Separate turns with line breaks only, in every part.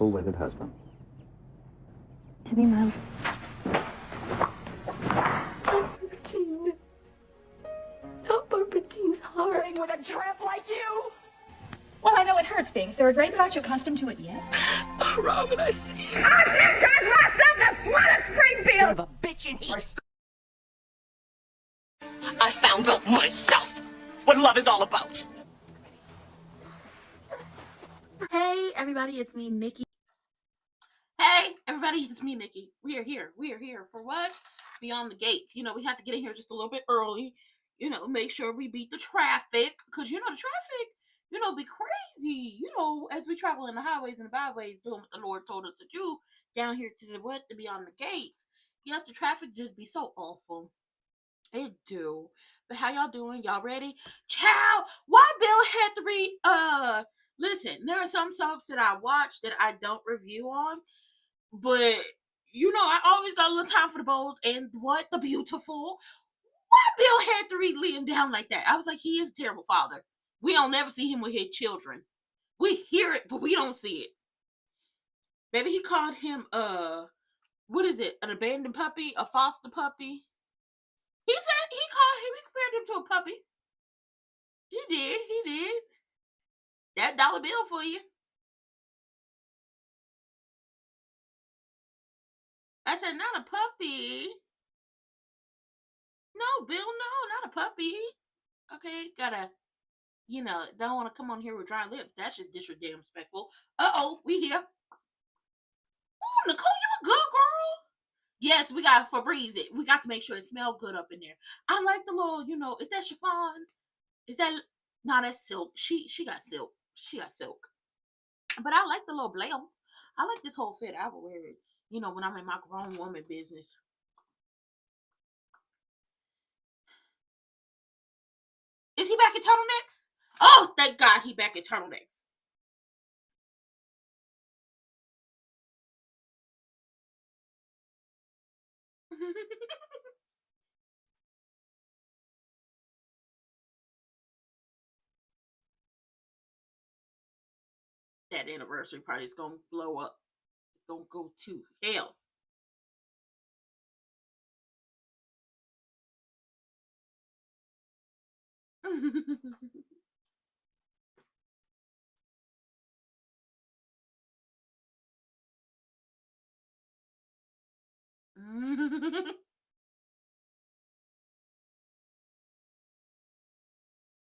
full-winded husband.
To be my...
Barbara-Jean. Not Barbara-Jean's heart. With a tramp like you?
Well, I know it hurts being third rate, but aren't you accustomed to it yet?
Oh, Robin, I see you.
I myself the slut of Springfield!
Son of a bitch in here. I found out myself what love is all about.
Hey everybody, it's me, Nikki. Hey everybody, it's me, Nikki. We are here for what? Beyond the Gates. You know, we have to get in here just a little bit early. You know, make sure we beat the traffic, because you know the traffic, you know, be crazy. You know, as we travel in the highways and the byways, doing what the Lord told us to do down here to the what? To Beyond the Gates. Yes, the traffic just be so awful. It do. But how y'all doing? Y'all ready? Ciao! Why Bill had to read listen, there are some soaps that I watch that I don't review on, but you know, I always got a little time for the bold and what the beautiful. Why Bill had to read Liam down like that? I was like, he is a terrible father. We don't never see him with his children. We hear it, but we don't see it. Maybe he called him what is it? An abandoned puppy? A foster puppy? He said he compared him to a puppy. He did. That dollar bill for you. I said, not a puppy. No, Bill, no, not a puppy. Okay, gotta, you know, don't want to come on here with dry lips. That's just disrespectful. Uh-oh, we here. Ooh, Nicole, you a good girl. Yes, we got Febreze it. We got to make sure it smells good up in there. I like the little, you know, is that chiffon? Is that, no, that's silk. She got silk. She got silk. But I like the little blouse. I like this whole fit. I will wear it, you know, when I'm in my grown woman business. Is he back in turtlenecks? Oh, thank God he back in turtlenecks. That anniversary party is gonna blow up. It's gonna go to hell.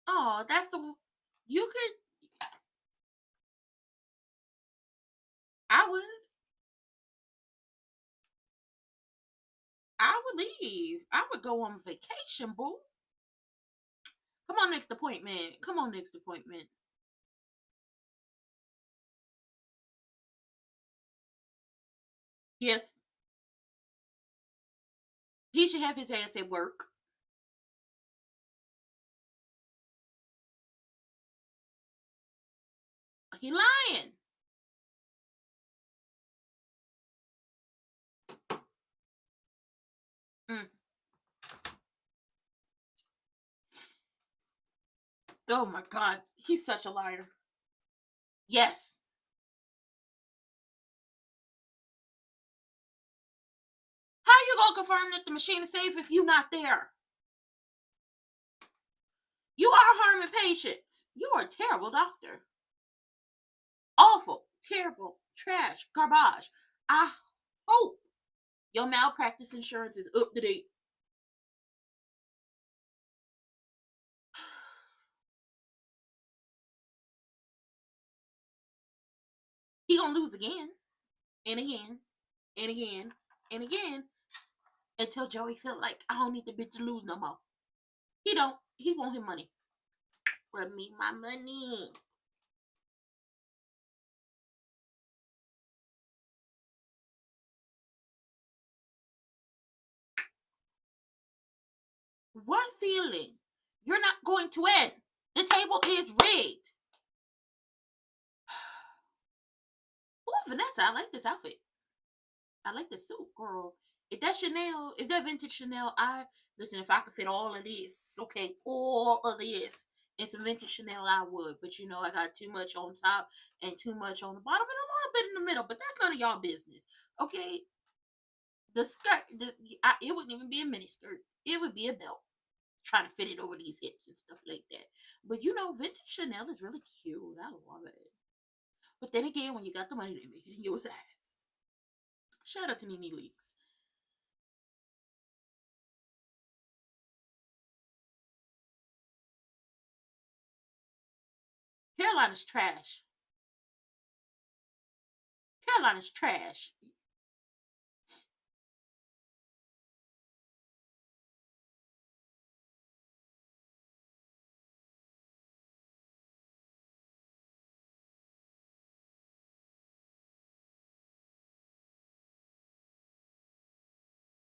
Oh, that's the you could. I would. I would leave. I would go on vacation, boo. Come on, next appointment. Come on, next appointment. Yes. He should have his ass at work. He lying. Mm. Oh my God. He's such a liar. Yes. How you gonna confirm that the machine is safe if you not there? You are harming patients. You are a terrible doctor. Awful, terrible, trash, garbage. I hope your malpractice insurance is up to date. He gonna lose again, and again, and again, and again, until Joey feel like I don't need the bitch to lose no more. He don't. He want his money. Rub me my money. What feeling? You're not going to win. The table is rigged. Oh, Vanessa, I like this outfit. I like this suit, girl. If that Chanel, is that vintage Chanel? Listen, if I could fit all of this, okay, all of this in some vintage Chanel, I would. But you know, I got too much on top and too much on the bottom, and I want little bit in the middle, but that's none of y'all business. Okay? The skirt, it wouldn't even be a mini skirt. It would be a belt. Trying to fit it over these hips and stuff like that. But you know, vintage Chanel is really cute. I love it. But then again, when you got the money, they make it in your size. Shout out to Nene Leaks. Carolina's trash. Carolina's trash.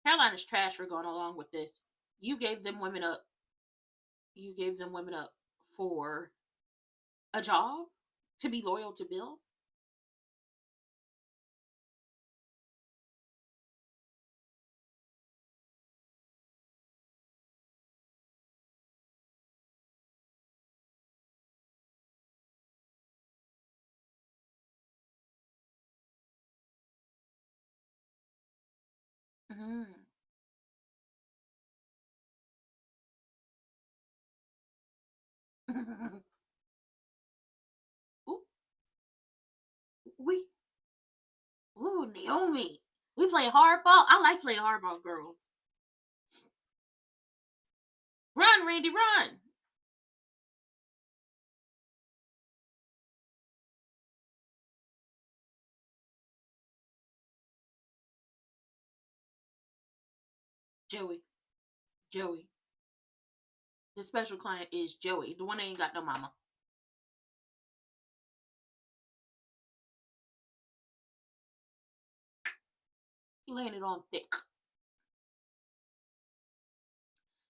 Carolina's trash for going along with this. You gave them women up. You gave them women up for a job to be loyal to Bill. Mm-hmm. Ooh, we, ooh, Naomi. We play hardball. I like playing hardball, girl. Run, Randy, run. Joey. Joey. The special client is Joey, the one that ain't got no mama. He laying it on thick.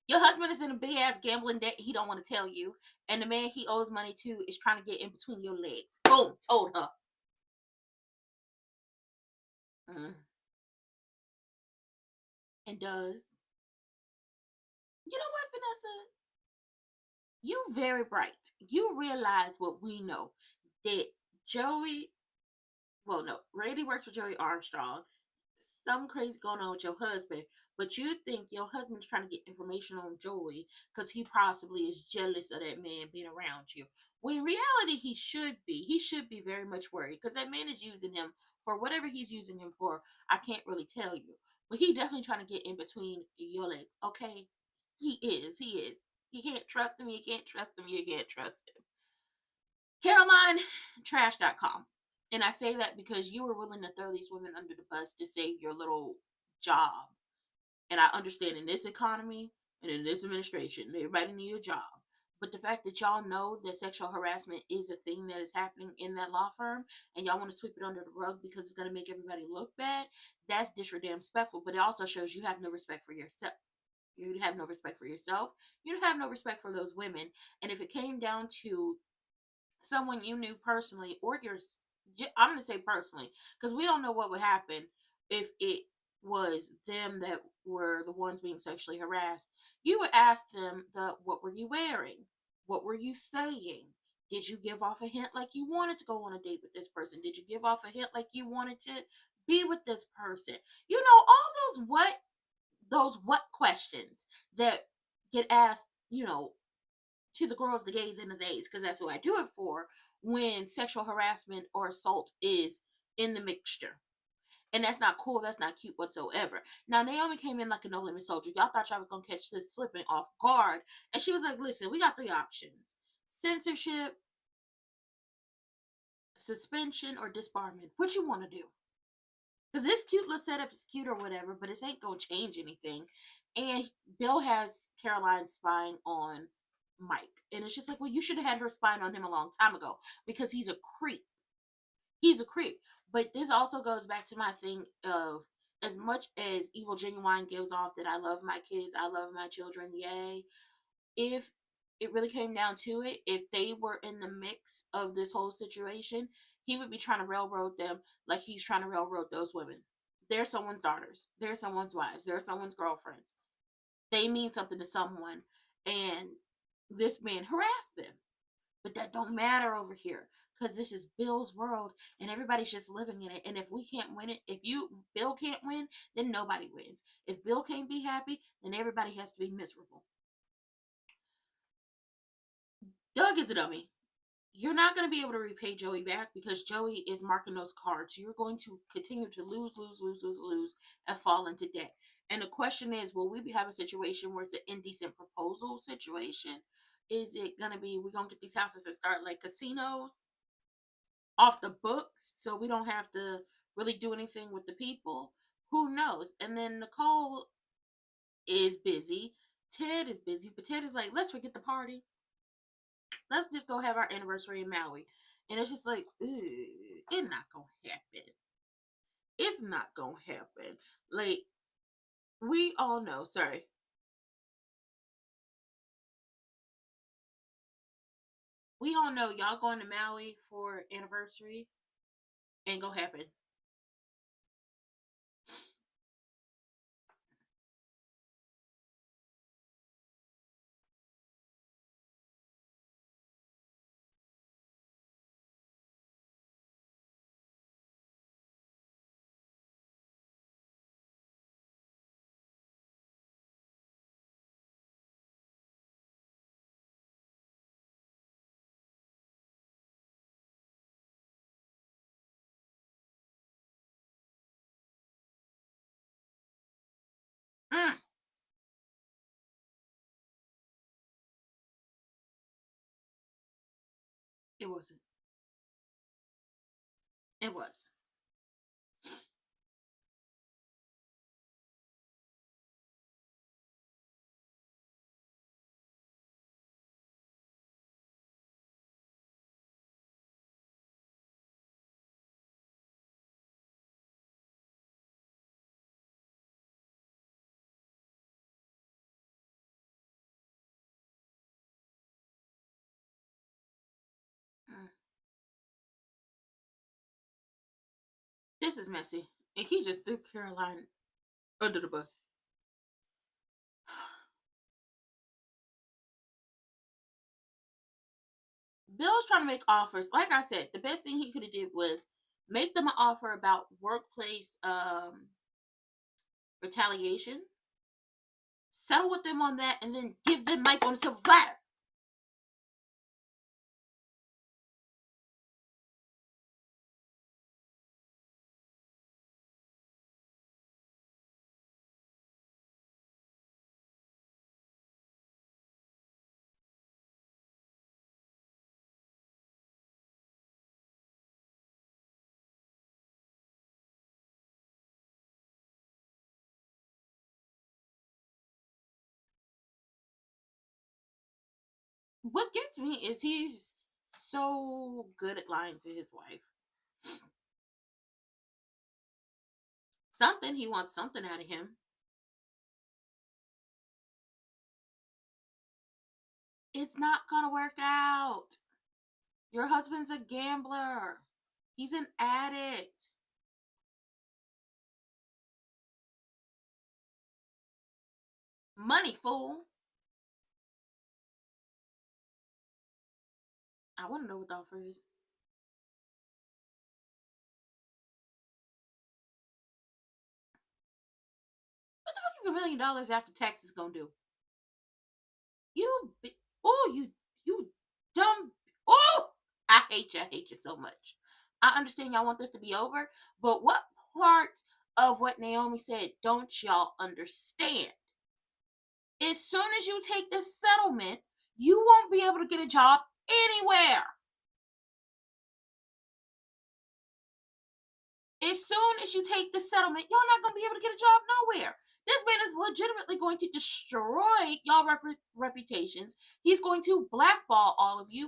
Your husband is in a big ass gambling debt he don't want to tell you, and the man he owes money to is trying to get in between your legs. Boom, told her. And does. You know what, Vanessa? You very bright. You realize what we know, that Joey, well, no, Randy works for Joey Armstrong. Some crazy going on with your husband, but you think your husband's trying to get information on Joey because he possibly is jealous of that man being around you. When in reality, he should be. He should be very much worried because that man is using him for whatever he's using him for. I can't really tell you, but he definitely trying to get in between your legs. Okay, he is. He is. You can't trust him. You can't trust him. You can't trust him. CarolineTrash.com. And I say that because you were willing to throw these women under the bus to save your little job. And I understand in this economy and in this administration, everybody needs a job. But the fact that y'all know that sexual harassment is a thing that is happening in that law firm, and y'all want to sweep it under the rug because it's going to make everybody look bad, that's disrespectful. But it also shows you have no respect for yourself. You have no respect for yourself. You have no respect for those women. And if it came down to someone you knew personally, or I'm going to say personally, because we don't know what would happen if it was them that were the ones being sexually harassed, you would ask them what were you wearing? What were you saying? Did you give off a hint like you wanted to go on a date with this person? Did you give off a hint like you wanted to be with this person? You know, all those what questions that get asked, you know, to the girls, the gays, and the theys, because that's who I do it for, when sexual harassment or assault is in the mixture. And that's not cool. That's not cute whatsoever. Now, Naomi came in like a no-limit soldier. Y'all thought y'all was going to catch this slipping off guard. And she was like, listen, we got 3 options. Censorship, suspension, or disbarment. What you want to do? Because this cute little setup is cute or whatever, but it ain't going to change anything. And Bill has Caroline spying on Mike. And it's just like, well, you should have had her spying on him a long time ago because he's a creep. He's a creep. But this also goes back to my thing of, as much as Evil Genuine gives off that I love my kids, I love my children, yay. If it really came down to it, if they were in the mix of this whole situation, he would be trying to railroad them like he's trying to railroad those women. They're someone's daughters. They're someone's wives. They're someone's girlfriends. They mean something to someone. And this man harassed them. But that don't matter over here. because this is Bill's world and everybody's just living in it. And if we can't win it, Bill can't win, then nobody wins. If Bill can't be happy, then everybody has to be miserable. Doug is a dummy. You're not going to be able to repay Joey back because Joey is marking those cards. You're going to continue to lose, and fall into debt. And the question is, will we have a situation where it's an indecent proposal situation? Is it going to be, we're going to get these houses that start like casinos off the books so we don't have to really do anything with the people? Who knows? And then Nicole is busy. Ted is busy, but Ted is like, let's forget the party. Let's just go have our anniversary in Maui. And it's just like, it's not going to happen. It's not going to happen. Like, we all know, we all know y'all going to Maui for anniversary ain't going to happen. It wasn't. It was. This is messy. And he just threw Caroline under the bus. Bill's trying to make offers. Like I said, the best thing he could have did was make them an offer about workplace retaliation, settle with them on that, and then give them Mike on a silver platter. What gets me is he's so good at lying to his wife. He wants something out of him. It's not gonna work out. Your husband's a gambler. He's an addict. Money, fool. I want to know what the offer is. What the fuck is $1 million after taxes gonna do? You dumb. Oh, I hate you so much. I understand y'all want this to be over, but what part of what Naomi said don't y'all understand? As soon as you take this settlement, you won't be able to get a job anywhere. As soon as you take this settlement, y'all not going to be able to get a job nowhere. This man is legitimately going to destroy y'all reputations. He's going to blackball all of you.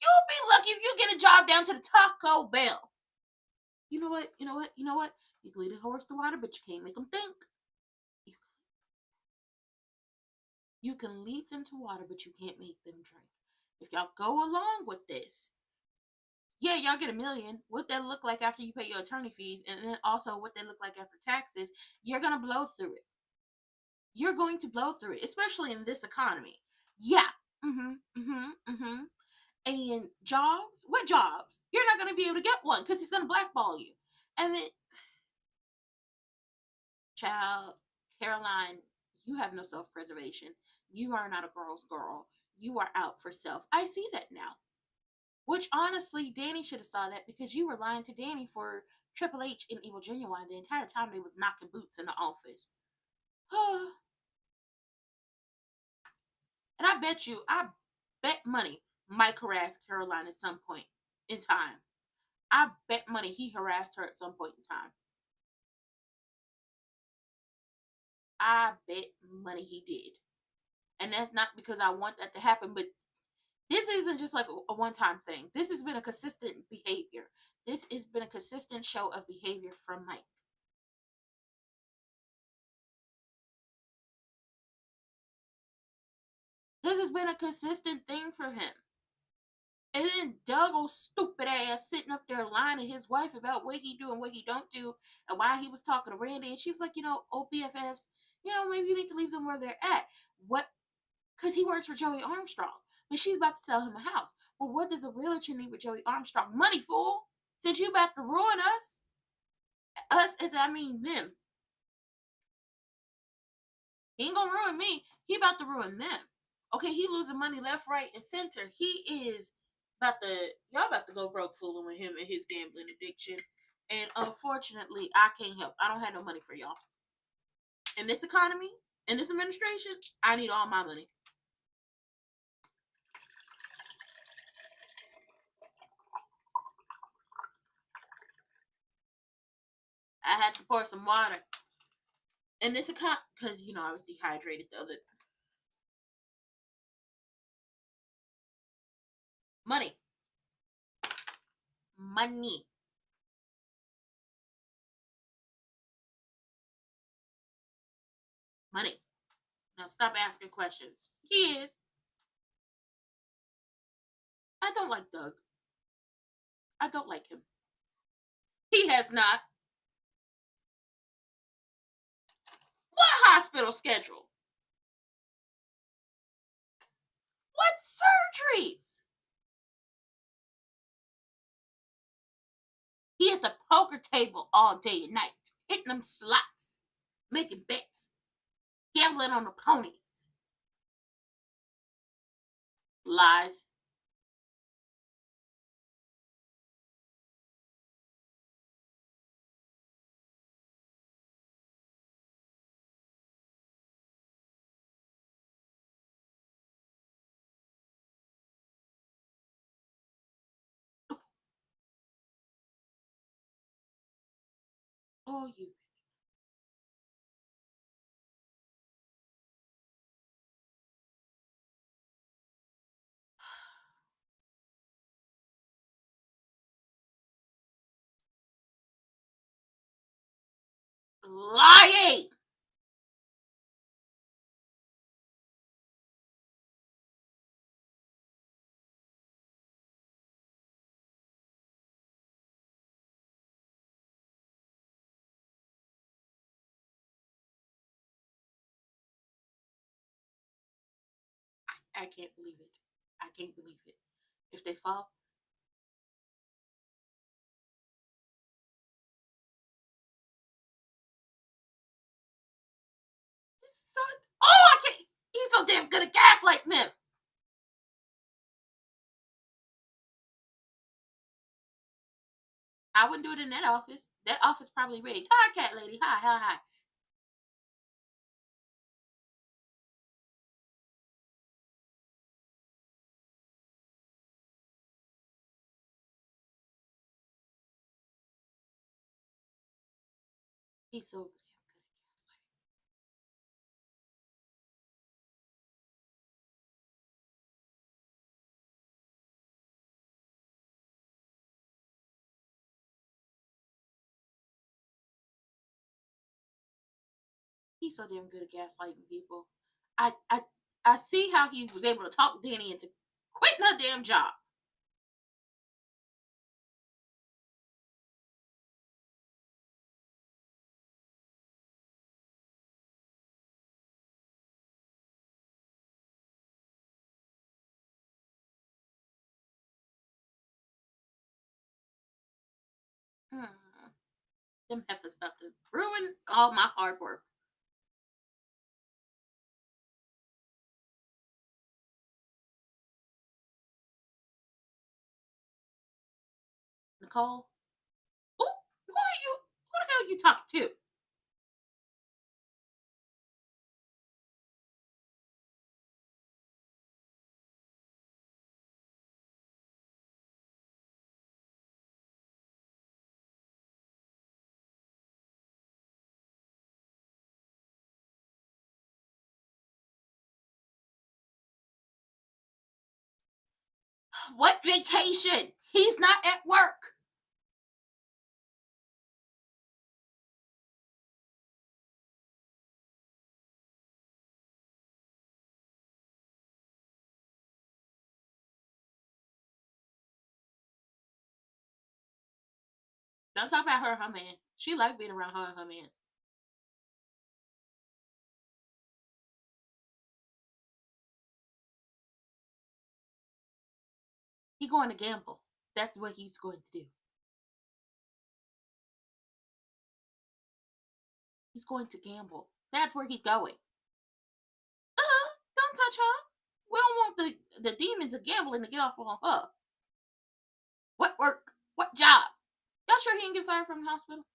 You'll be lucky if you get a job down to the Taco Bell. You know what? You can lead a horse to water, but you can't make them think. You can lead them to water, but you can't make them drink. If y'all go along with this, yeah, y'all get $1 million. What that look like after you pay your attorney fees, and then also what they look like after taxes, you're gonna blow through it. You're going to blow through it, especially in this economy. Yeah. And jobs? What jobs? You're not going to be able to get one because he's going to blackball you. And then, child, Caroline, you have no self-preservation. You are not a girl's girl. You are out for self. I see that now. Which, honestly, Danny should have saw that because you were lying to Danny for Triple H and Evil Genuine the entire time they was knocking boots in the office. And I bet money Mike harassed Caroline at some point in time. I bet money he harassed her at some point in time. I bet money he did. And that's not because I want that to happen, but this isn't just like a one-time thing. This has been a consistent behavior. This has been a consistent show of behavior from Mike. This has been a consistent thing for him. And then Doug, old stupid ass, sitting up there lying to his wife about what he do and what he don't do, and why he was talking to Randy. And she was like, old BFFs, maybe you need to leave them where they're at. What? Because he works for Joey Armstrong. But she's about to sell him a house. Well, what does a realtor need with Joey Armstrong? Money, fool. Since you about to ruin us. Us as I mean them. He ain't gonna ruin me. He about to ruin them. Okay, he losing money left, right, and center. He is y'all about to go broke fooling with him and his gambling addiction. And unfortunately, I can't help. I don't have no money for y'all. In this economy, in this administration, I need all my money. I had to pour some water. And this account, because, I was dehydrated the other. Money. Money. Money. Now stop asking questions. He is. I don't like Doug. I don't like him. He has not. What hospital schedule? What surgeries? He at the poker table all day and night, hitting them slots, making bets, gambling on the ponies. Lies. Oh, you. Lying. I can't believe it. I can't believe it. If they fall, I can't. He's so damn good at gaslighting them. I wouldn't do it in that office. That office probably rigged. Hi, cat lady. Hi. He's so damn good at gaslighting. He's so damn good at gaslighting people. I see how he was able to talk Danny into quitting her damn job. Them heifers about to ruin all my hard work. Nicole? Oh, who the hell are you talking to? What vacation? He's not at work. Don't talk about her and her man. She like being around her and her man. He's going to gamble. That's what he's going to do. He's going to gamble. That's where he's going. Don't touch her. We don't want the demons of gambling to get off on her. What work? What job? Y'all sure he didn't get fired from the hospital?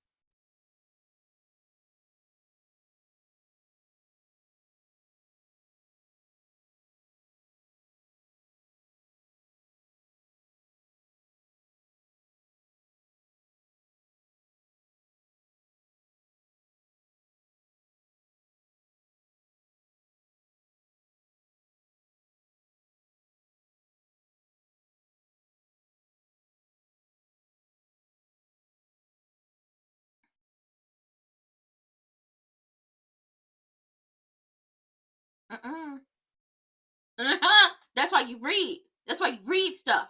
That's why you read. That's why you read stuff.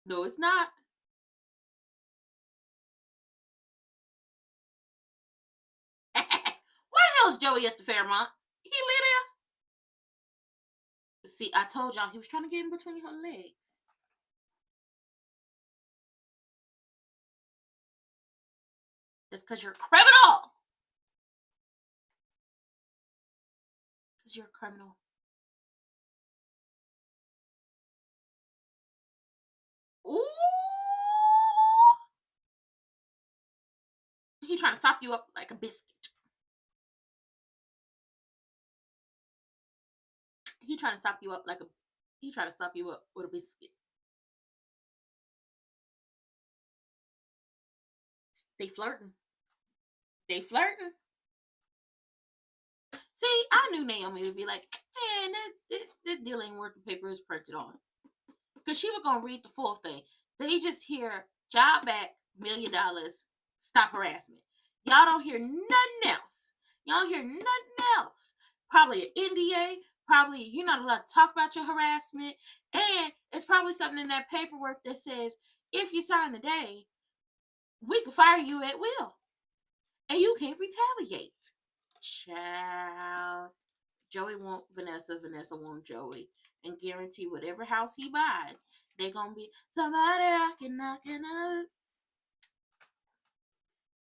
No, it's not. Why the hell is Joey at the Fairmont? He lit there. See, I told y'all he was trying to get in between her legs. That's because you're a criminal. Because you're a criminal. Ooh. He trying to sop you up like a biscuit. He trying to sop you up like a. He trying to sop you up with a biscuit. They flirting. They flirting. See, I knew Naomi would be like, man, this deal ain't worth the paper it's printed on. Because she was going to read the full thing. They just hear job back, $1 million, stop harassment. Y'all don't hear nothing else. Y'all don't hear nothing else. Probably an NDA. Probably you're not allowed to talk about your harassment. And it's probably something in that paperwork that says, if you sign today, we can fire you at will. And you can't retaliate. Child. Joey won't Vanessa. Vanessa won't Joey. And guarantee whatever house he buys, they're going to be somebody rocking, knocking us.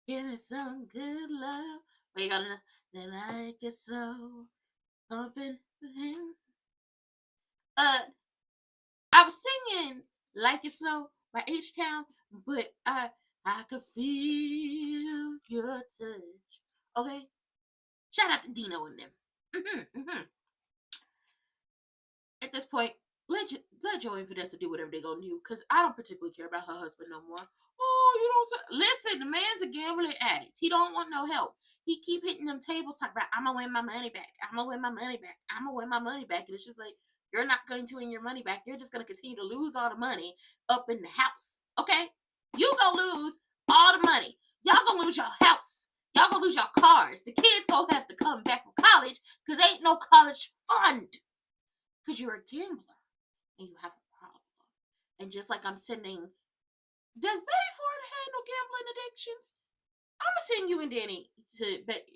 Give me some good love. We got to like it slow. Pumping to him. I was singing Like It Slow by H-Town, but I could feel your touch. Okay? Shout out to Dino and them. At this point, let Joey and Vanessa do whatever they're going to do, because I don't particularly care about her husband no more. Oh, you don't... Listen, the man's a gambling addict. He don't want no help. He keep hitting them tables talking about, I'm going to win my money back. I'm going to win my money back. I'm going to win my money back. And it's just like, you're not going to win your money back. You're just going to continue to lose all the money up in the house. Okay? You going to lose all the money. Y'all going to lose your house. Y'all going to lose your cars. The kids going to have to come back from college because ain't no college fund. Because you're a gambler and you have a problem. And just like I'm sending, does Betty Ford handle gambling addictions? I'm going to send you and Danny to,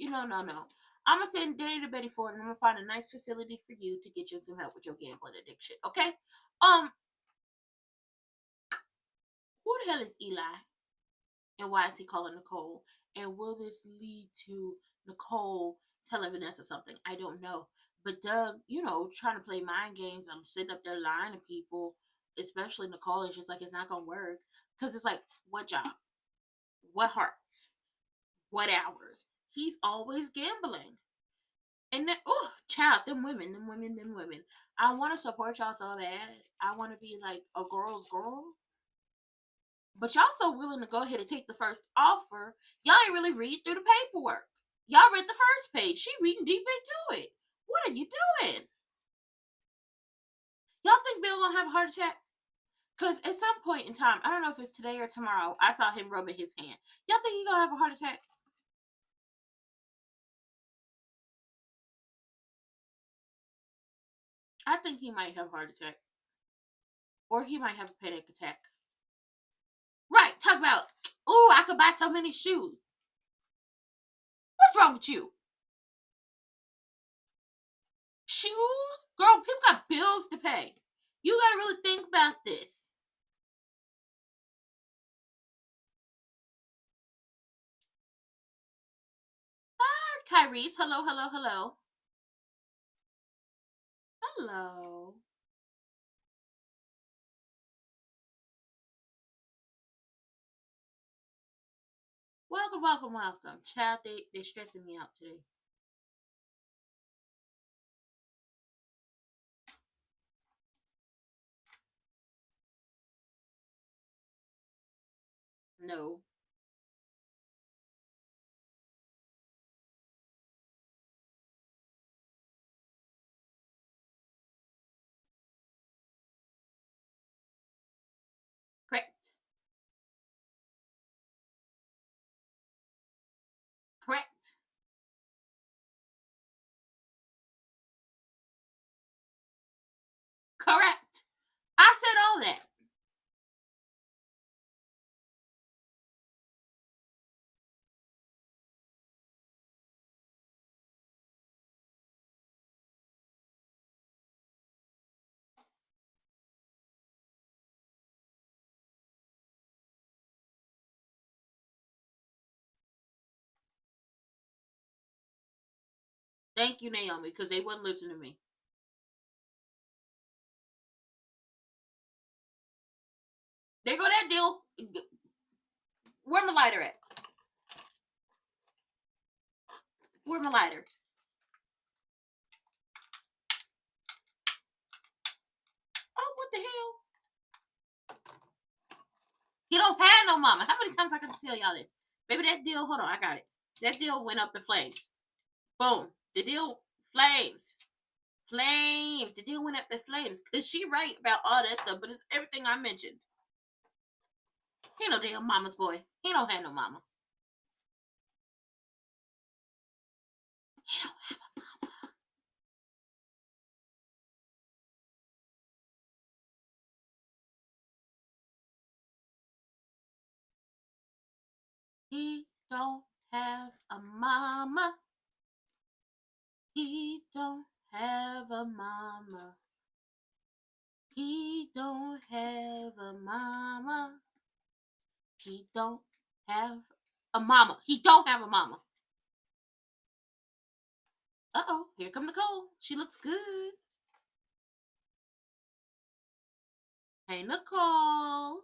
no. I'm going to send Danny to Betty Ford and I'm going to find a nice facility for you to get you some help with your gambling addiction. Okay? Who the hell is Eli? And why is he calling Nicole? And will this lead to Nicole telling Vanessa something? I don't know. But Doug, trying to play mind games. I'm sitting up there lying to people, especially Nicole. It's just like, it's not going to work. Because it's like, what job? What hearts? What hours? He's always gambling. And then, child, them women. I want to support y'all so bad. I want to be like a girl's girl. But y'all so willing to go ahead and take the first offer. Y'all ain't really read through the paperwork. Y'all read the first page. She reading deep into it. What are you doing? Y'all think Bill gonna have a heart attack? Because at some point in time, I don't know if it's today or tomorrow, I saw him rubbing his hand. Y'all think he gonna have a heart attack? I think he might have a heart attack. Or he might have a panic attack. Right, talk about, I could buy so many shoes. What's wrong with you? Shoes? Girl, people got bills to pay. You gotta really think about this. Hi, Tyrese. Hello. Hello. Welcome. Child, they're stressing me out today. No. Correct. Correct. I said all that. Thank you, Naomi, because they wouldn't listen to me. There go that deal. Where my lighter at? Where my lighter? Oh, what the hell? He don't have no mama. How many times I got to tell y'all this? Baby, that deal, hold on, I got it. That deal went up in flames. Boom. The deal, flames. The deal went up in flames. Cause she right about all that stuff, but it's everything I mentioned. He ain't no damn mama's boy. He don't have no mama. He don't have a mama. He don't have a mama. He don't have a mama. He don't have a mama. He don't have a mama. He don't have a mama. Uh-oh, here come Nicole. She looks good. Hey, Nicole.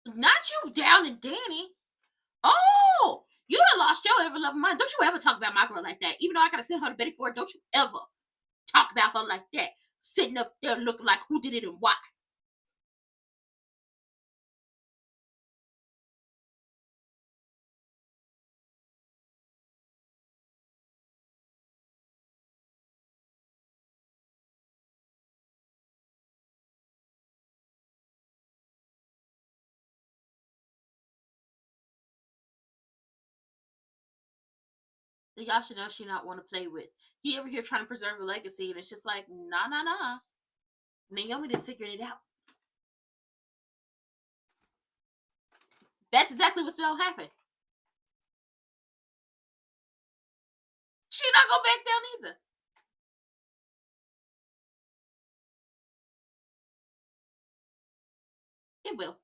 Not you, Down and Danny. Oh, you done lost your ever loving mind. Don't you ever talk about my girl like that. Even though I gotta send her to Betty Ford, don't you ever talk about her like that. Sitting up there looking like who did it and why. Y'all should know she not want to play with. He over here trying to preserve a legacy, and it's just like, nah, nah, nah. Naomi didn't figure it out. That's exactly what's gonna happen. She not gonna back down either. It will.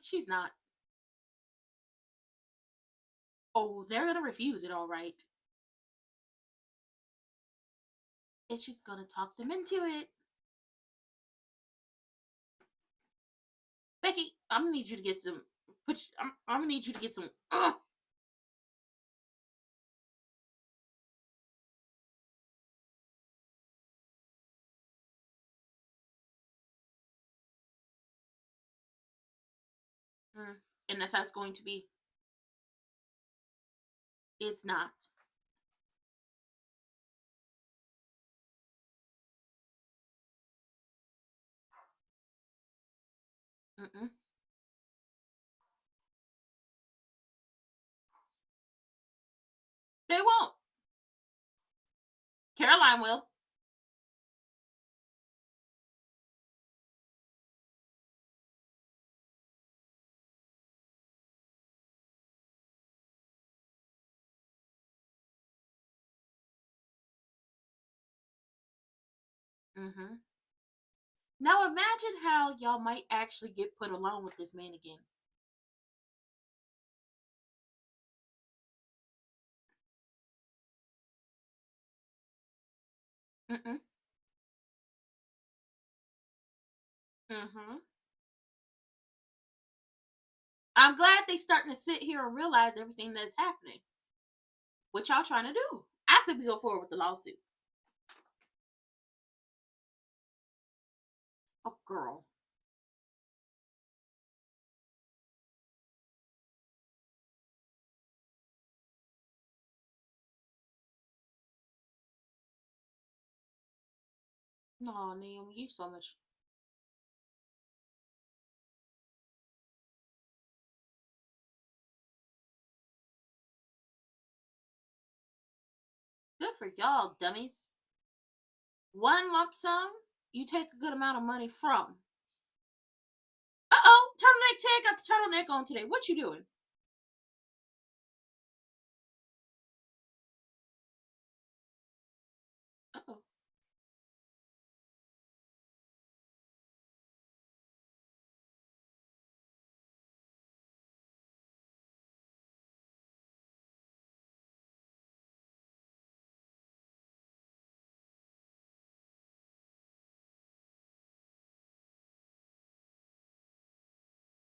She's not. Oh, they're gonna refuse it, all right. And she's gonna talk them into it. Becky, I'm gonna need you to get some. I'm gonna need you to get some. And that's how it's going to be. It's not. Mm-mm. They won't. Caroline will. Mm-hmm. Now imagine how y'all might actually get put alone with this man again. Mm-mm. Mm-hmm. I'm glad they starting to sit here and realize everything that's happening. What y'all trying to do? I said we go forward with the lawsuit. Oh, girl. No, Naomi, you so much. Good for y'all, dummies. One lump sum, you take a good amount of money from. Uh-oh, turtleneck Ted got the turtleneck on today. What you doing? Uh-oh.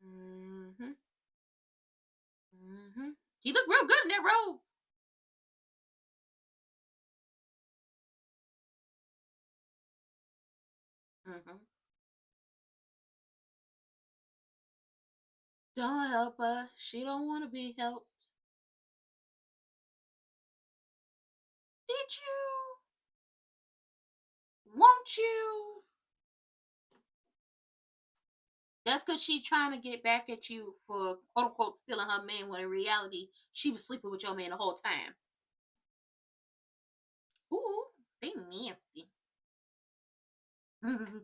Mm-hmm. Mm-hmm. He looked real good in that robe. Mm-hmm. Don't help her. She don't want to be helped. Did you? Won't you? That's because she trying to get back at you for quote unquote stealing her man when in reality she was sleeping with your man the whole time. Ooh, they nasty. Ooh.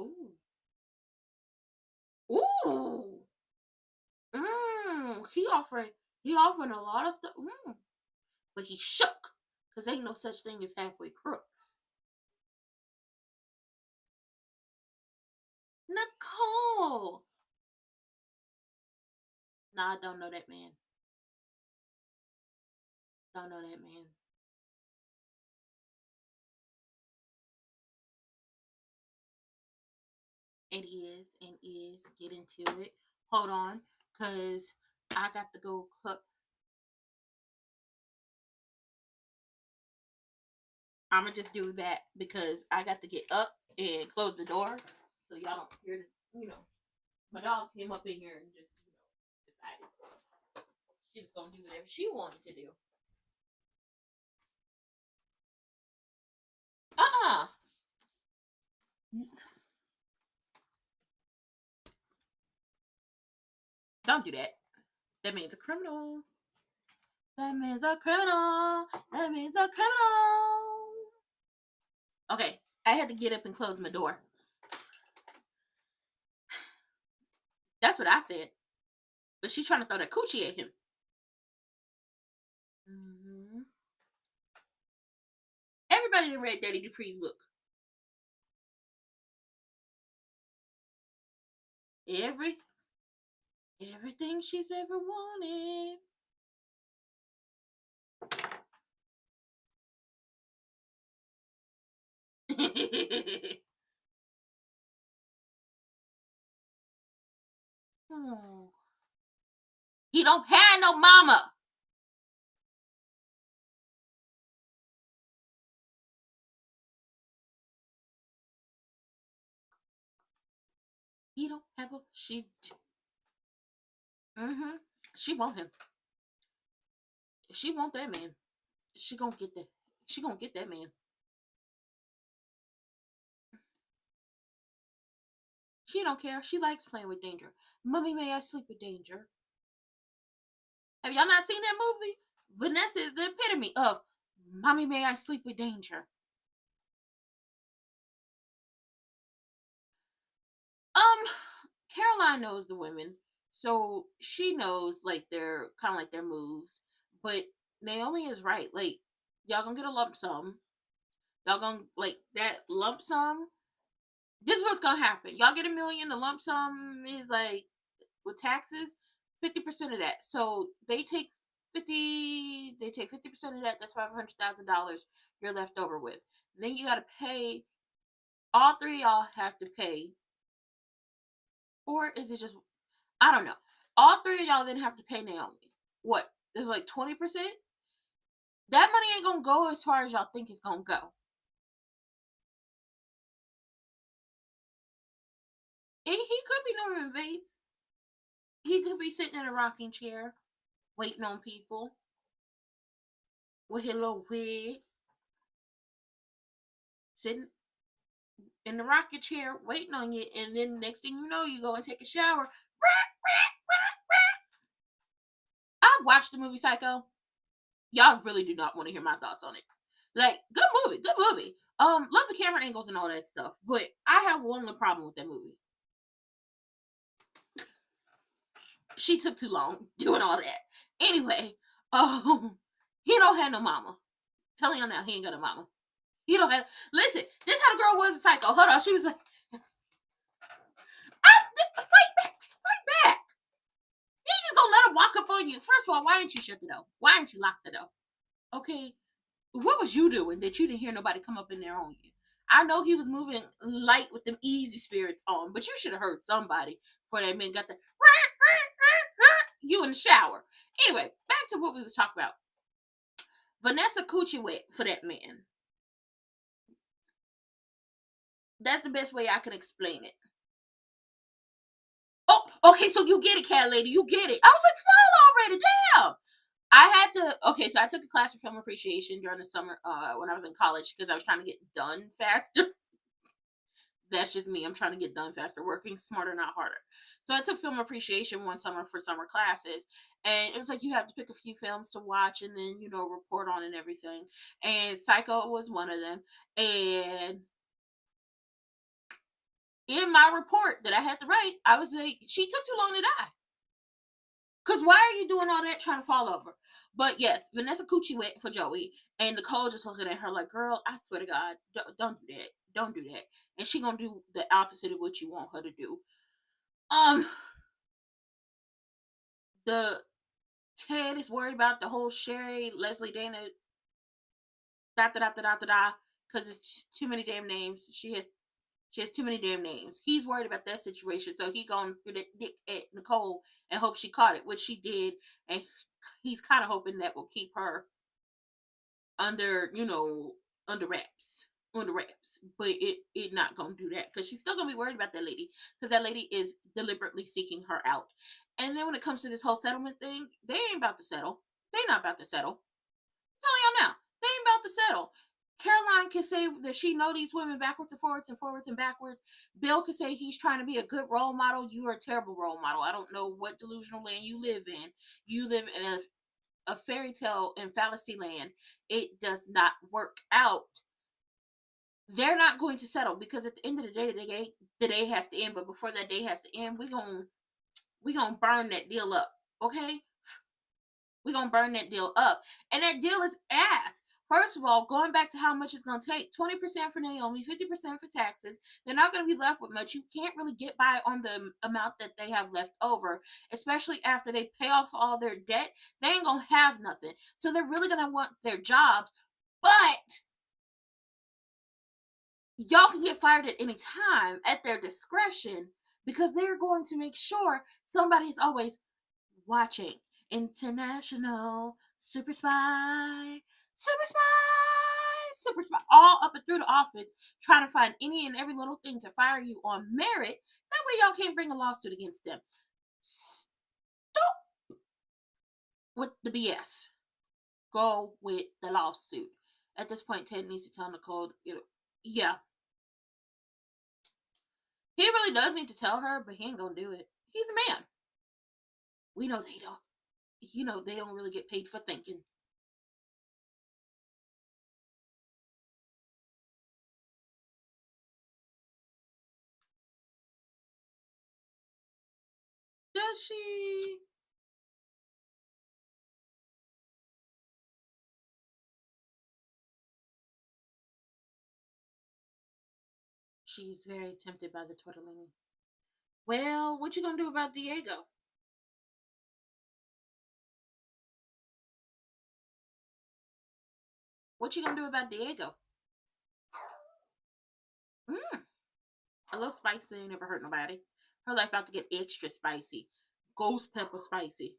Ooh. Ooh. He offering a lot of stuff. But he shook. Cause ain't no such thing as halfway crooks. Nicole. Nah, I don't know that man. Don't know that man. It is and is. Get into it. Hold on, cause I got to go cook. I'ma just do that because I got to get up and close the door so y'all don't hear this. My dog came up in here and just decided she was gonna do whatever she wanted to do. Don't do that. That means a criminal. That means a criminal. That means a criminal. Okay, I had to get up and close my door. That's what I said. But she's trying to throw that coochie at him. Mm-hmm. Everybody done read Daddy Dupree's book. Everything she's ever wanted. Oh. He don't have no mama. He don't have a she. She want him. She want that man. She gonna get that. She gonna get that man. She don't care. She likes playing with danger. Mommy, may I sleep with danger? Have y'all not seen that movie? Vanessa is the epitome of Mommy, may I sleep with danger? Caroline knows the women, so she knows like their kind of like their moves. But Naomi is right. Like y'all gonna get a lump sum. Y'all gonna like that lump sum. This is what's gonna happen. Y'all get $1 million. The lump sum is like with taxes, 50% of that. So they take 50. They take 50% of that. That's $500,000 you're left over with. And then you gotta pay. All three of y'all have to pay. Or is it just, I don't know. All three of y'all then have to pay Naomi. What? There's like 20%? That money ain't gonna go as far as y'all think it's gonna go. He could be Norman Bates. He could be sitting in a rocking chair, waiting on people. With his little wig. Sitting in the rocking chair, waiting on you. And then next thing you know, you go and take a shower. I've watched the movie Psycho. Y'all really do not want to hear my thoughts on it. Like, good movie. Love the camera angles and all that stuff. But I have one little problem with that movie. She took too long doing all that. Anyway, he don't have no mama. Telling y'all now, he ain't got a mama. He don't have. Listen, this how the girl was in Psycho. Hold on, she was like, fight back. You just gonna let her walk up on you. First of all, why didn't you shut the door? Why didn't you lock the door? Okay, what was you doing that you didn't hear nobody come up in there on you? I know he was moving light with them easy spirits on, but you should have heard somebody before that man got the you in the shower. Anyway, back to what we was talking about. Vanessa coochie wet for that man. That's the best way I can explain it. Oh, okay, so you get it, cat lady. You get it. I was like, fall already. Damn. So I took a class for film appreciation during the summer when I was in college because I was trying to get done faster. That's just me. I'm trying to get done faster, working smarter, not harder. So I took film appreciation one summer for summer classes, and it was like you have to pick a few films to watch and then, report on and everything. And Psycho was one of them. And in my report that I had to write, I was like, she took too long to die. Because why are you doing all that trying to fall over? But yes, Vanessa coochie wet for Joey. And Nicole just looking at her like, girl, I swear to God, don't do that. Don't do that. And she gonna do the opposite of what you want her to do. the Ted is worried about the whole Sherry, Leslie, Dana, because it's too many damn names. She has too many damn names. He's worried about that situation, so he gonna throw that dick at Nicole and hope she caught it, which she did, and he's kind of hoping that will keep her under wraps. But it not gonna do that, because she's still gonna be worried about that lady, because that lady is deliberately seeking her out. And then when it comes to this whole settlement thing, they ain't about to settle. They not about to settle. I'm telling y'all now, they ain't about to settle. Caroline can say that she know these women backwards and forwards and forwards and backwards. Bill can say he's trying to be a good role model. You are a terrible role model. I don't know what delusional land you live in. You live in a fairy tale and fallacy land. It does not work out. They're not going to settle, because at the end of the day, the day has to end. But before that day has to end, we gonna burn that deal up. Okay? We're going to burn that deal up. And that deal is ass. First of all, going back to how much it's going to take, 20% for Naomi, 50% for taxes. They're not going to be left with much. You can't really get by on the amount that they have left over, especially after they pay off all their debt. They ain't going to have nothing. So they're really going to want their jobs. But y'all can get fired at any time at their discretion, because they're going to make sure somebody's always watching. International super spy, all up and through the office, trying to find any and every little thing to fire you on merit. That way y'all can't bring a lawsuit against them. Stop with the BS. Go with the lawsuit. At this point, Ted needs to tell Nicole, yeah. He really does need to tell her, but he ain't gonna do it. He's a man. We know they don't. They don't really get paid for thinking. Does she? She's very tempted by the tortellini. Well, what you gonna do about Diego? What you gonna do about Diego? A little spicy ain't never hurt nobody. Her life about to get extra spicy. Ghost pepper spicy.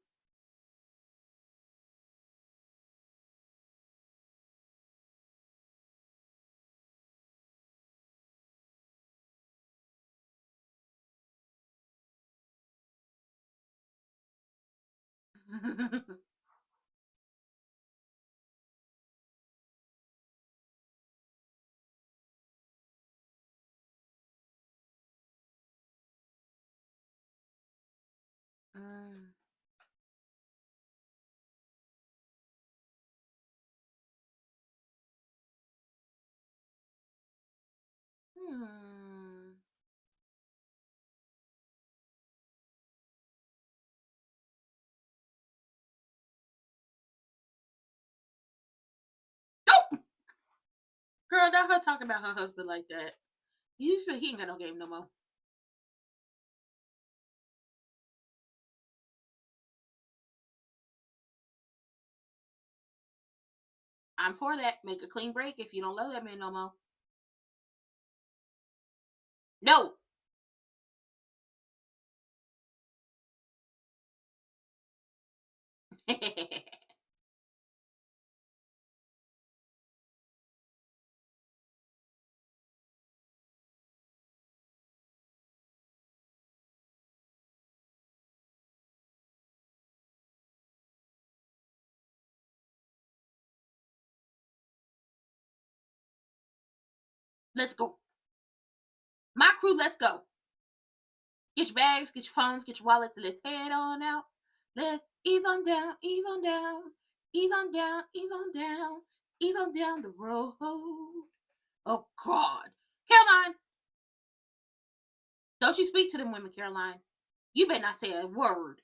mm. Hmm. Oh! Girl, not her talking about her husband like that. You said he ain't got no game no more. I'm for that. Make a clean break if you don't love that man no more. No. Let's go. My crew, let's go. Get your bags, get your phones, get your wallets, and let's head on out. Let's ease on down, ease on down, ease on down, ease on down, ease on down the road. Oh, God. Caroline, don't you speak to them women, Caroline. You better not say a word.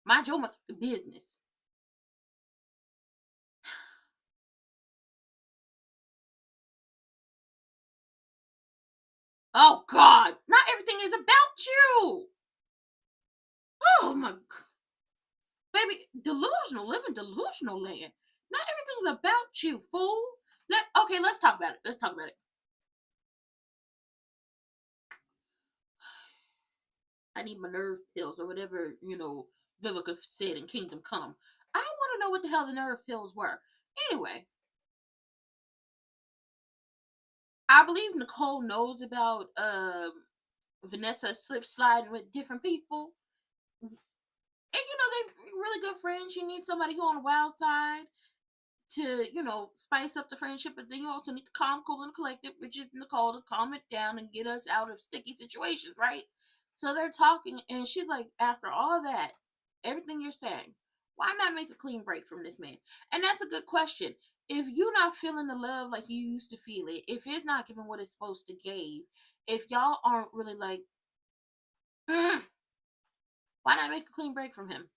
Mind your business. Oh, God. Not everything is about you. Oh, my God. Baby, delusional, living delusional land. Not everything's about you, fool. Let's talk about it. Let's talk about it. I need my nerve pills or whatever, Vivica said in Kingdom Come. I want to know what the hell the nerve pills were. Anyway, I believe Nicole knows about Vanessa slip sliding with different people. And they're really good friends. You need somebody who on the wild side to, spice up the friendship, but then you also need the calm, cool, and collected, which is Nicole, to calm it down and get us out of sticky situations, right? So they're talking, and she's like, after all that, everything you're saying, why not make a clean break from this man? And that's a good question. If you're not feeling the love like you used to feel it, if it's not giving what it's supposed to give, if y'all aren't really like, why not make a clean break from him?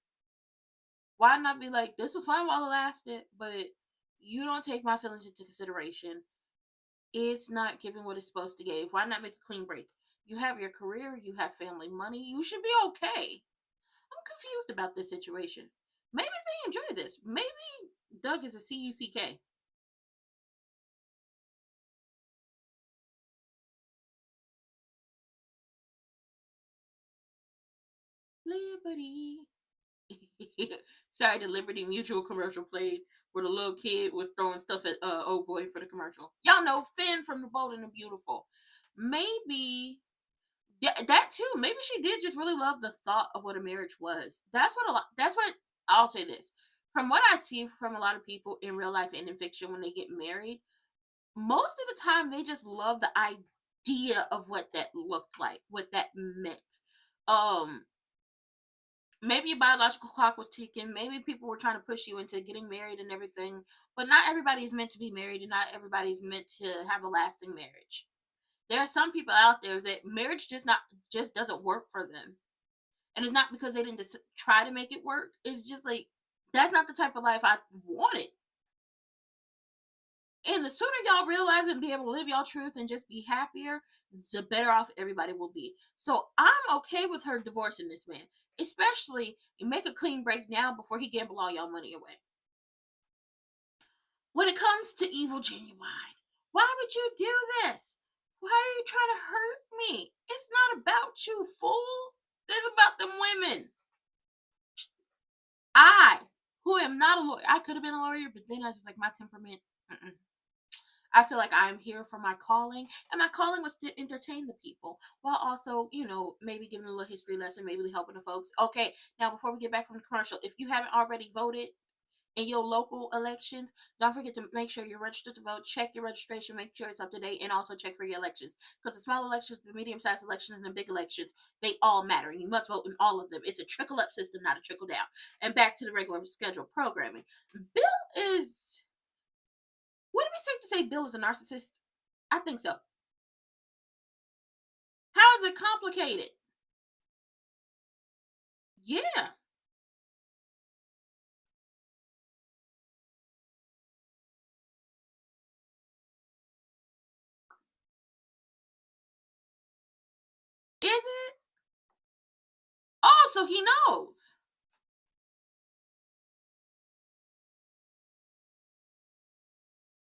Why not be like, this was fine while it lasted, but you don't take my feelings into consideration. It's not giving what it's supposed to give. Why not make a clean break? You have your career, you have family, money. You should be okay. I'm confused about this situation. Maybe they enjoy this. Maybe Doug is a CUCK. Liberty. Sorry, the Liberty Mutual commercial played where the little kid was throwing stuff at old boy for the commercial. Y'all know Finn from The Bold and the Beautiful. Maybe that too. Maybe she did just really love the thought of what a marriage was. That's what I'll say this. From what I see from a lot of people in real life and in fiction when they get married, most of the time they just love the idea of what that looked like, what that meant. Maybe your biological clock was ticking. Maybe people were trying to push you into getting married and everything. But not everybody is meant to be married, and not everybody's meant to have a lasting marriage. There are some people out there that marriage just doesn't work for them. And it's not because they didn't just try to make it work. It's just like, that's not the type of life I wanted. And the sooner y'all realize it and be able to live y'all truth and just be happier, the better off everybody will be. So I'm okay with her divorcing this man. Especially, you make a clean break now before he gamble all y'all money away. When it comes to Evil Genuine, why would you do this? Why are you trying to hurt me? It's not about you, fool. It's about them women. I, who am not a lawyer, I could have been a lawyer, but then I was like, my temperament, I feel like I'm here for my calling, and my calling was to entertain the people while also, maybe giving a little history lesson, maybe helping the folks. Okay, now before we get back from the commercial, if you haven't already voted in your local elections, don't forget to make sure you're registered to vote. Check your registration, make sure it's up to date, and also check for your elections. Because the small elections, the medium-sized elections, and the big elections, they all matter, and you must vote in all of them. It's a trickle-up system, not a trickle-down. And back to the regular scheduled programming. Bill is... Would it be safe to say Bill is a narcissist? I think so. How is it complicated? Yeah. Is it? Oh, so he knows.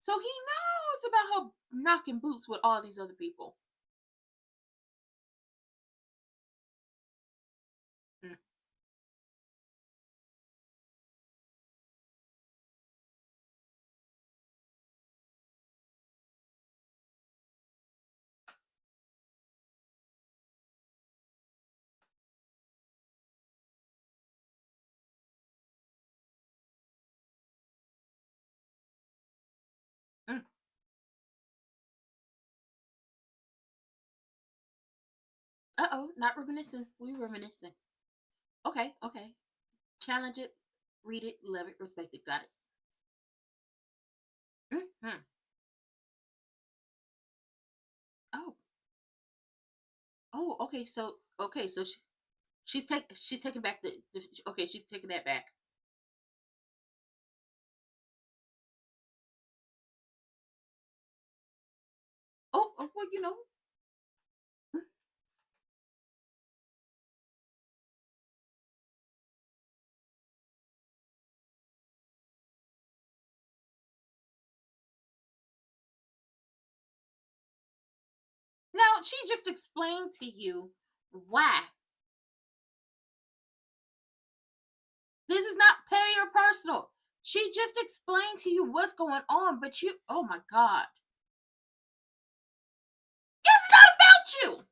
So he knows about her knocking boots with all these other people. Mm. Mm. Uh-oh, not reminiscing. We reminiscing. Okay. Challenge it, read it, love it, respect it. Got it. Mm-hmm. Oh. Oh, so she's taking back okay, she's taking that back. Well. don't she just explain to you why? This is not petty or personal. She just explained to you what's going on, but you, oh my God. It's not about you.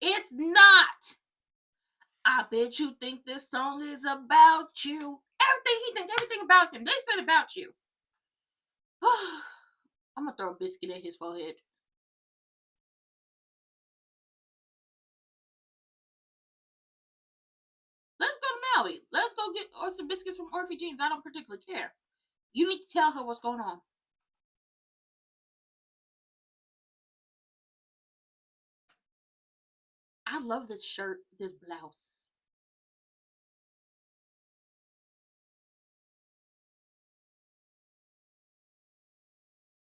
It's not. I bet you think this song is about you. Everything he thinks, everything about him. They said about you. I'm gonna throw a biscuit at his forehead. Let's go to Maui. Let's go get some biscuits from Orphe Jeans. I don't particularly care. You need to tell her what's going on. I love this shirt, this blouse.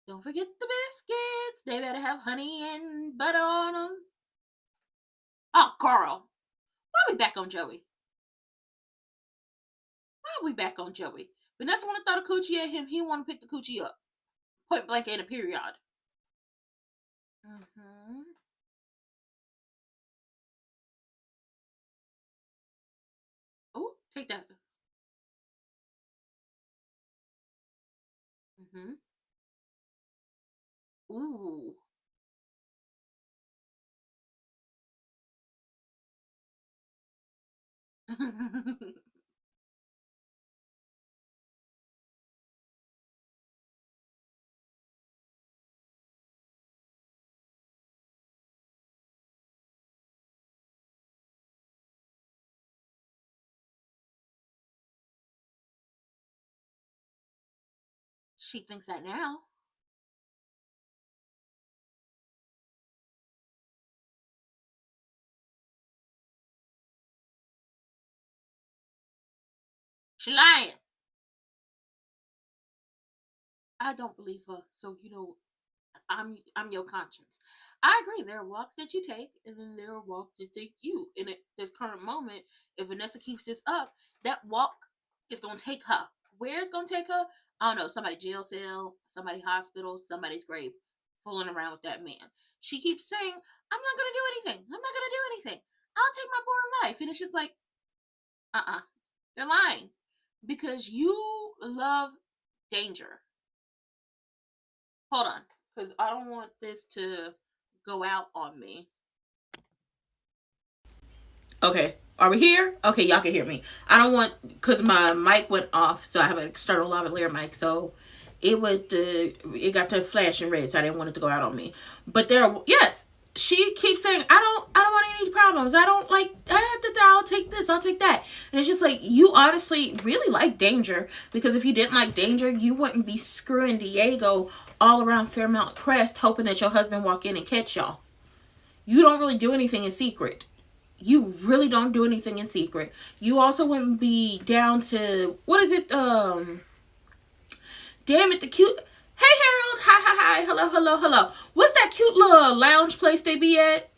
Don't forget the biscuits. They better have honey and butter on them. Oh, Carl. Why are we back on Joey? Vanessa want to throw the coochie at him. He want to pick the coochie up. Point blank and a period. Oh, take that. Ooh. She thinks that now. She lying. I don't believe her. So, you know, I'm your conscience. I agree. There are walks that you take, and then there are walks that take you. And at this current moment, if Vanessa keeps this up, that walk is going to take her. Where it's going to take her? I don't know. Somebody jail cell, somebody hospital, somebody's grave, fooling around with that man. She keeps saying, I'm not going to do anything. I'm not going to do anything. I'll take my boring life. And it's just like, you're lying. Because you love danger. Hold on. Because I don't want this to go out on me. Okay. Are we here? Okay, y'all can hear me. I don't want, because my mic went off, so I have an external lavalier mic, so it got to flashing red, so I didn't want it to go out on me. But yes, she keeps saying, I don't want any problems. I don't like, I'll take this, I'll take that. And it's just like, you honestly really like danger, because if you didn't like danger, you wouldn't be screwing Diego all around Fairmount Crest, hoping that your husband walk in and catch y'all. You don't really do anything in secret. You really don't do anything in secret. You also wouldn't be down to, what is it? Damn it, the cute. Hey, Harold. Hi. Hello. What's that cute little lounge place they be at?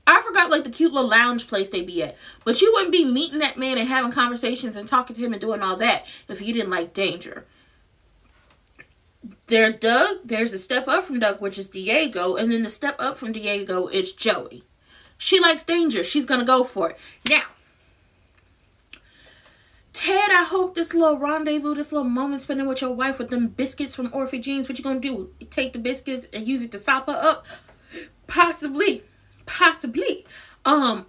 I forgot, like, the cute little lounge place they be at. But you wouldn't be meeting that man and having conversations and talking to him and doing all that if you didn't like danger. There's Doug. There's a step up from Doug, which is Diego. And then the step up from Diego is Joey. She likes danger. She's going to go for it. Now, Ted, I hope this little rendezvous, this little moment spending with your wife with them biscuits from Orphe Jeans, what you going to do? Take the biscuits and use it to sop her up? Possibly.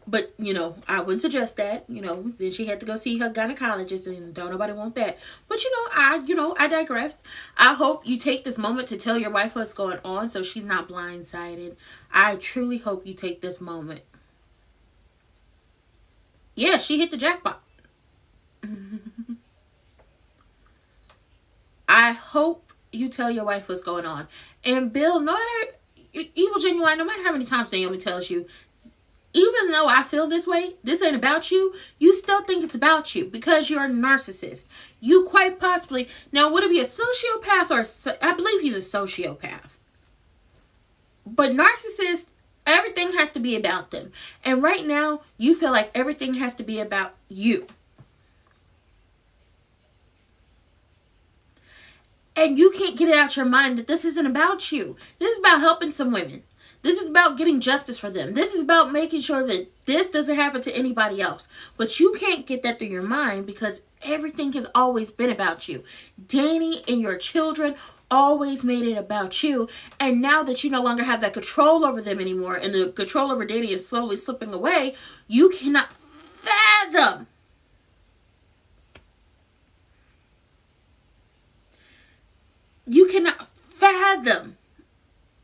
But, you know, I wouldn't suggest that. You know, then she had to go see her gynecologist, and don't nobody want that. But, I digress. I hope you take this moment to tell your wife what's going on so she's not blindsided. I truly hope you take this moment. Yeah, she hit the jackpot. I hope you tell your wife what's going on. And Bill, no matter, Evil Genuine, no matter how many times Naomi tells you, even though I feel this way, this ain't about you, you still think it's about you because you're a narcissist. You quite possibly, now would it be a sociopath or, I believe he's a sociopath. But narcissist, Everything has to be about them. And right now, you feel like everything has to be about you. And you can't get it out your mind that this isn't about you. This is about helping some women. This is about getting justice for them. This is about making sure that this doesn't happen to anybody else. But you can't get that through your mind because everything has always been about you. Danny and your children always made it about you. And now that you no longer have that control over them anymore and the control over Danny is slowly slipping away, you cannot fathom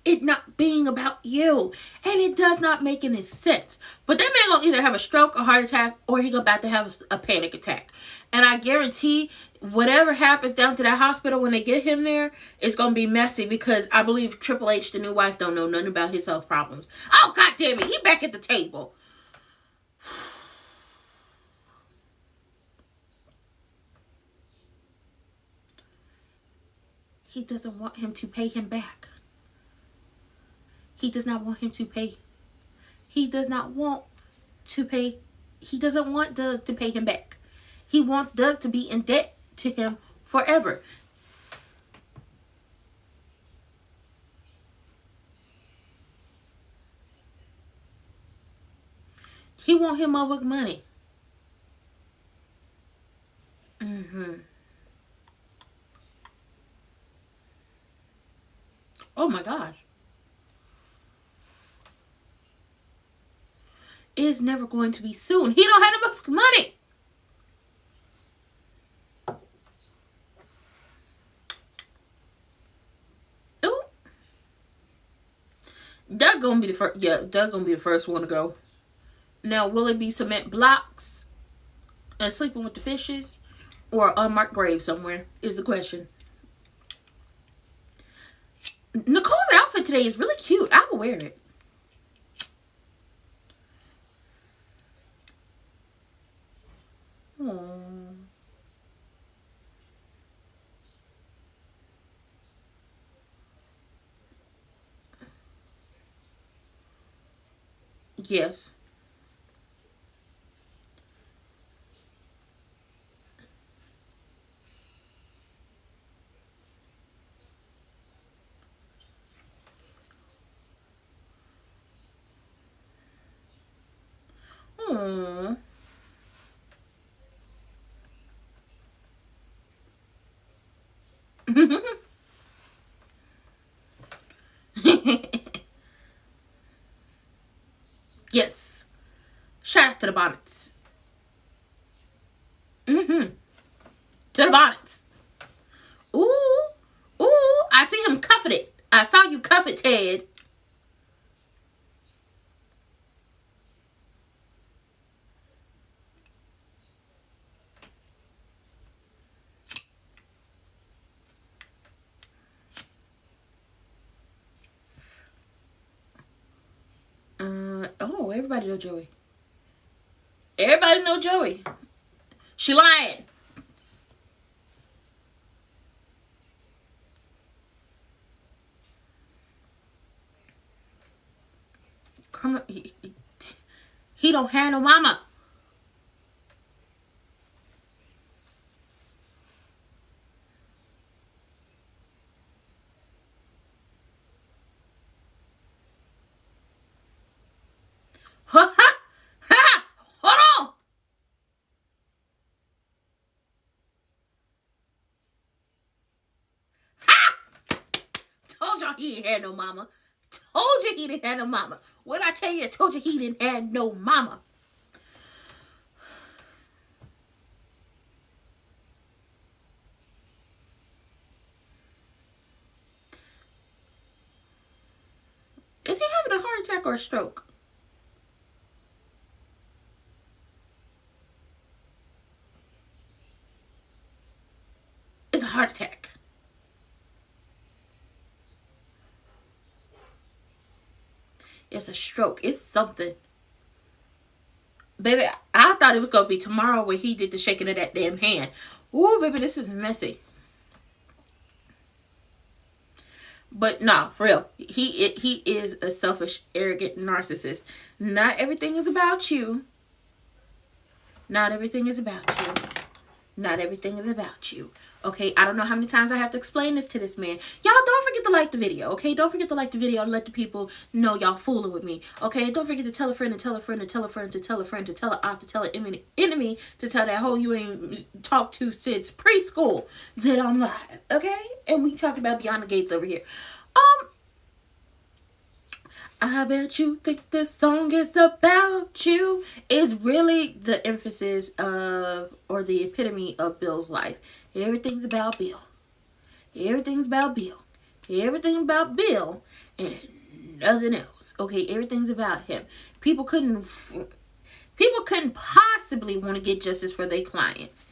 it not being about you. And it does not make any sense. But that man gonna either have a stroke, a heart attack, or he about to have a panic attack. And I guarantee whatever happens down to that hospital when they get him there, it's gonna be messy because I believe Triple H, the new wife, don't know nothing about his health problems. Oh, God damn it, he back at the table. He doesn't want him to pay him back. He does not want him to pay. He does not want to pay. He doesn't want Doug to pay him back. He wants Doug to be in debt to him forever. He want him over money. Oh my gosh. It's never going to be soon. He don't have enough money. Ooh. Doug gonna be the first. Yeah, Doug gonna be the first one to go. Now, will it be cement blocks and sleeping with the fishes, or unmarked grave somewhere? Is the question. Nicole's outfit today is really cute. I will wear it. Aww. Yes. Aww. Yes. Shout out to the bonnets. To the bonnets. Ooh. Ooh. I see him cuffing it. I saw you cuff it, Ted. Oh, everybody know Joey. Everybody know Joey. She lying. Come on. He don't have no mama. Hold on. Told y'all he ain't had no mama. Told you he didn't have no mama. What I tell you? I told you he didn't have no mama. Is he having a heart attack or a stroke? It's a heart attack. It's a stroke. It's something. Baby, I thought it was going to be tomorrow when he did the shaking of that damn hand. Ooh, baby, this is messy. But no, for real, he is a selfish, arrogant narcissist. Not everything is about you. Not everything is about you. Not everything is about you. Okay, I don't know how many times I have to explain this to this man. Y'all don't forget to like the video, okay? Don't forget to like the video and let the people know y'all fooling with me, okay? Don't forget to tell a friend and tell a friend and tell a friend to tell a friend to tell an aunt to tell an enemy to tell that hoe you ain't talked to since preschool that I'm live, okay? And we talk about Beyond the Gates over here. I bet you think this song is about you is really the emphasis of, or the epitome of Bill's life. Everything's about Bill. Everything's about Bill. Everything about Bill and nothing else. Okay, everything's about him. People couldn't possibly want to get justice for their clients.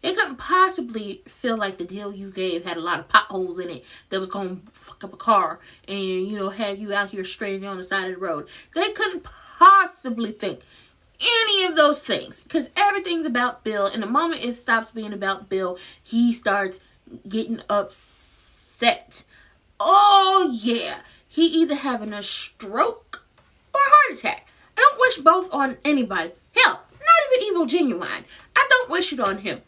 It couldn't possibly feel like the deal you gave had a lot of potholes in it that was going to fuck up a car and, you know, have you out here stranded on the side of the road. They couldn't possibly think any of those things because everything's about Bill. And the moment it stops being about Bill, he starts getting upset. Oh, yeah. He either having a stroke or a heart attack. I don't wish both on anybody. Hell, not even Evil Genuine. I don't wish it on him.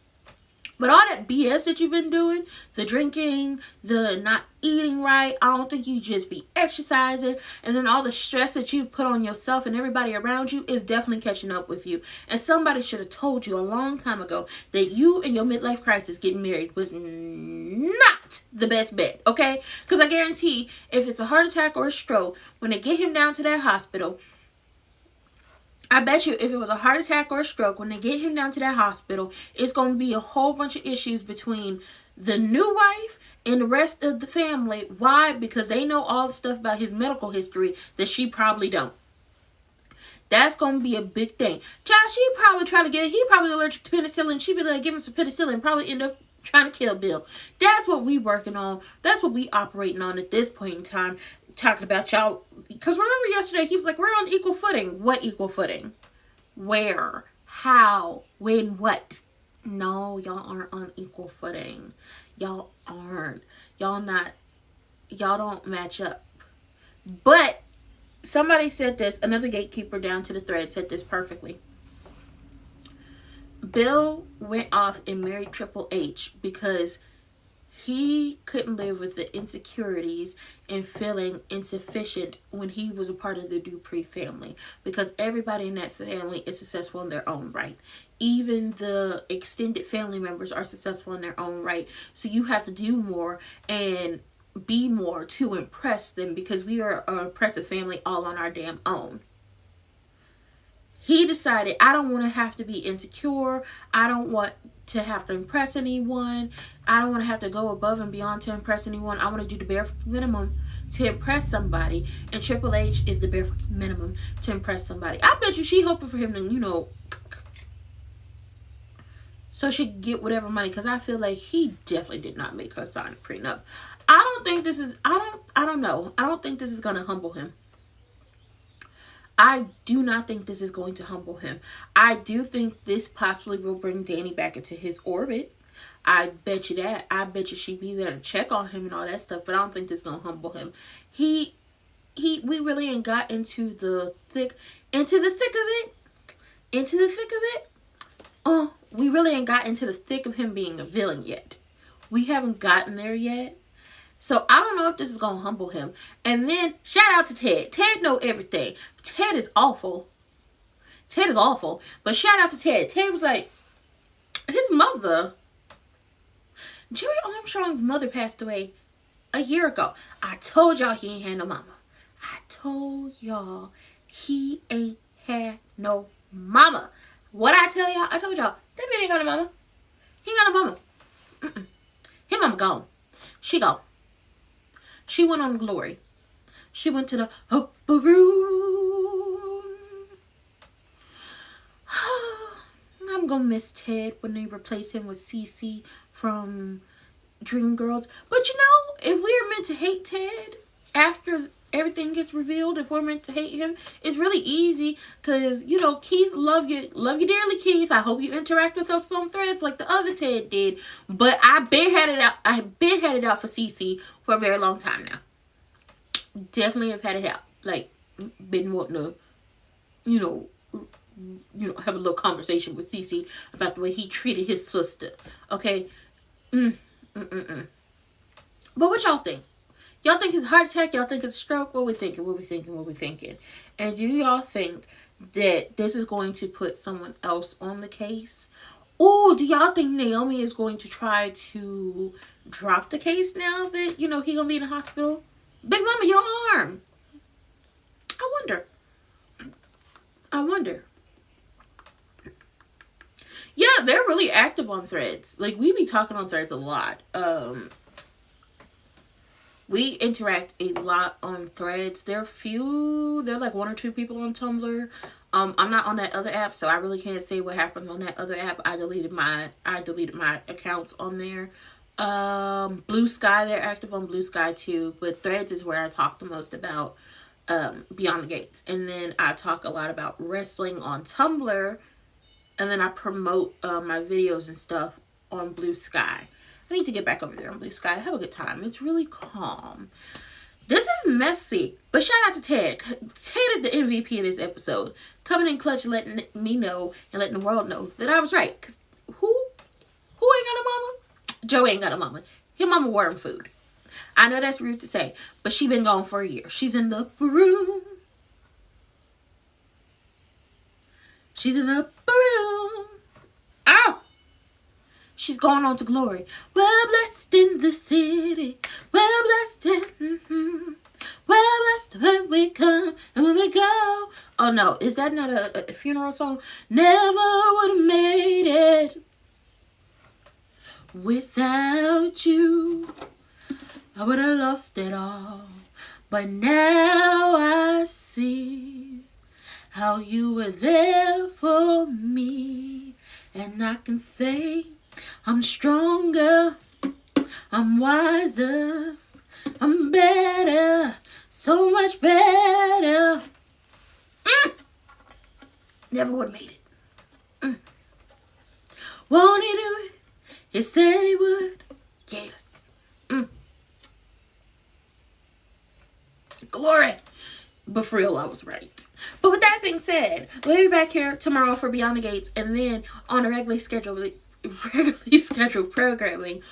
But all that BS that you've been doing, the drinking, the not eating right, I don't think you just be exercising. And then all the stress that you've put on yourself and everybody around you is definitely catching up with you. And somebody should have told you a long time ago that you and your midlife crisis getting married was not the best bet, okay? Because I guarantee if it's a heart attack or a stroke, when they get him down to that hospital, I bet you if it was a heart attack or a stroke, when they get him down to that hospital, it's going to be a whole bunch of issues between the new wife and the rest of the family. Why? Because they know all the stuff about his medical history that she probably don't. That's going to be a big thing. Child, he probably allergic to penicillin. She be like, give him some penicillin and probably end up trying to kill Bill. That's what we working on. That's what we operating on at this point in time. Talking about y'all, because remember yesterday he was like, we're on equal footing. What equal footing? Where? How? When? What? No, y'all aren't on equal footing. Y'all aren't. Y'all don't match up. But somebody said this, another gatekeeper down to the thread said this perfectly. Bill went off and married Triple H because he couldn't live with the insecurities and feeling insufficient when he was a part of the Dupree family, because everybody in that family is successful in their own right. Even the extended family members are successful in their own right. So you have to do more and be more to impress them, because we are an impressive family all on our damn own. He decided, I don't want to have to be insecure. I don't want to have to impress anyone. I don't want to have to go above and beyond to impress anyone. I want to do the bare minimum to impress somebody. And Triple H is the bare minimum to impress somebody. I bet you she hoping for him to, you know, so she could get whatever money. Because I feel like he definitely did not make her sign a prenup. I don't think this is, I don't know. I don't think this is going to humble him. I do not think this is going to humble him. I do think this possibly will bring Danny back into his orbit. I bet you that. I bet you she'd be there to check on him and all that stuff. But I don't think this is going to humble him. We really ain't got into the thick of it. Oh, we really ain't got into the thick of him being a villain yet. We haven't gotten there yet. So I don't know if this is going to humble him. And then shout out to Ted. Ted know everything. Ted is awful. Ted is awful. But shout out to Ted. Ted was like, his mother, Jerry Armstrong's mother passed away a year ago. I told y'all he ain't had no mama. I told y'all he ain't had no mama. What I tell y'all? I told y'all, that man ain't got no mama. He ain't got no mama. His mama gone. She gone. She went on Glory. She went to the upper room. I'm gonna miss Ted when they replace him with Cece from Dreamgirls. But you know, if we're meant to hate Ted after everything gets revealed if we're meant to hate him. It's really easy because, you know, Keith, love you dearly, Keith. I hope you interact with us on Threads like the other Ted did. But I've been had it out for CC for a very long time now. Definitely have had it out. Like, been wanting to, you know, have a little conversation with CC about the way he treated his sister. Okay? But what y'all think? Y'all think it's a heart attack? Y'all think it's a stroke? What we thinking? And do y'all think that this is going to put someone else on the case? Or do y'all think Naomi is going to try to drop the case now that, you know, he gonna be in the hospital? Big Mama, your arm. I wonder. Yeah, they're really active on Threads. Like, we be talking on Threads a lot. We interact a lot on Threads. There are like 1 or 2 people on Tumblr. I'm not on that other app, so I really can't say what happened on that other app. I deleted my accounts on there. BlueSky, they're active on BlueSky too, but Threads is where I talk the most about Beyond the Gates. And then I talk a lot about wrestling on Tumblr, and then I promote my videos and stuff on BlueSky. I need to get back over there on BlueSky. Have a good time. It's really calm. This is messy, but shout out to Ted. Ted is the MVP of this episode. Coming in clutch, letting me know and letting the world know that I was right. Because who ain't got a mama? Joe ain't got a mama. His mama worm food. I know that's rude to say, but she been gone for a year. She's in the upper room. She's in the upper room. Ow! She's going on to glory. Well blessed in the city. Well blessed in, well blessed when we come and when we go. Oh no, is that not a funeral song? Never would have made it without you. I would have lost it all. But now I see how you were there for me. And I can say I'm stronger, I'm wiser, I'm better, so much better. Never would have made it. Won't he do it? He said he would. Yes. Glory. But for real, I was right. But with that being said, we'll be back here tomorrow for Beyond the Gates, and then on a regularly scheduled programming,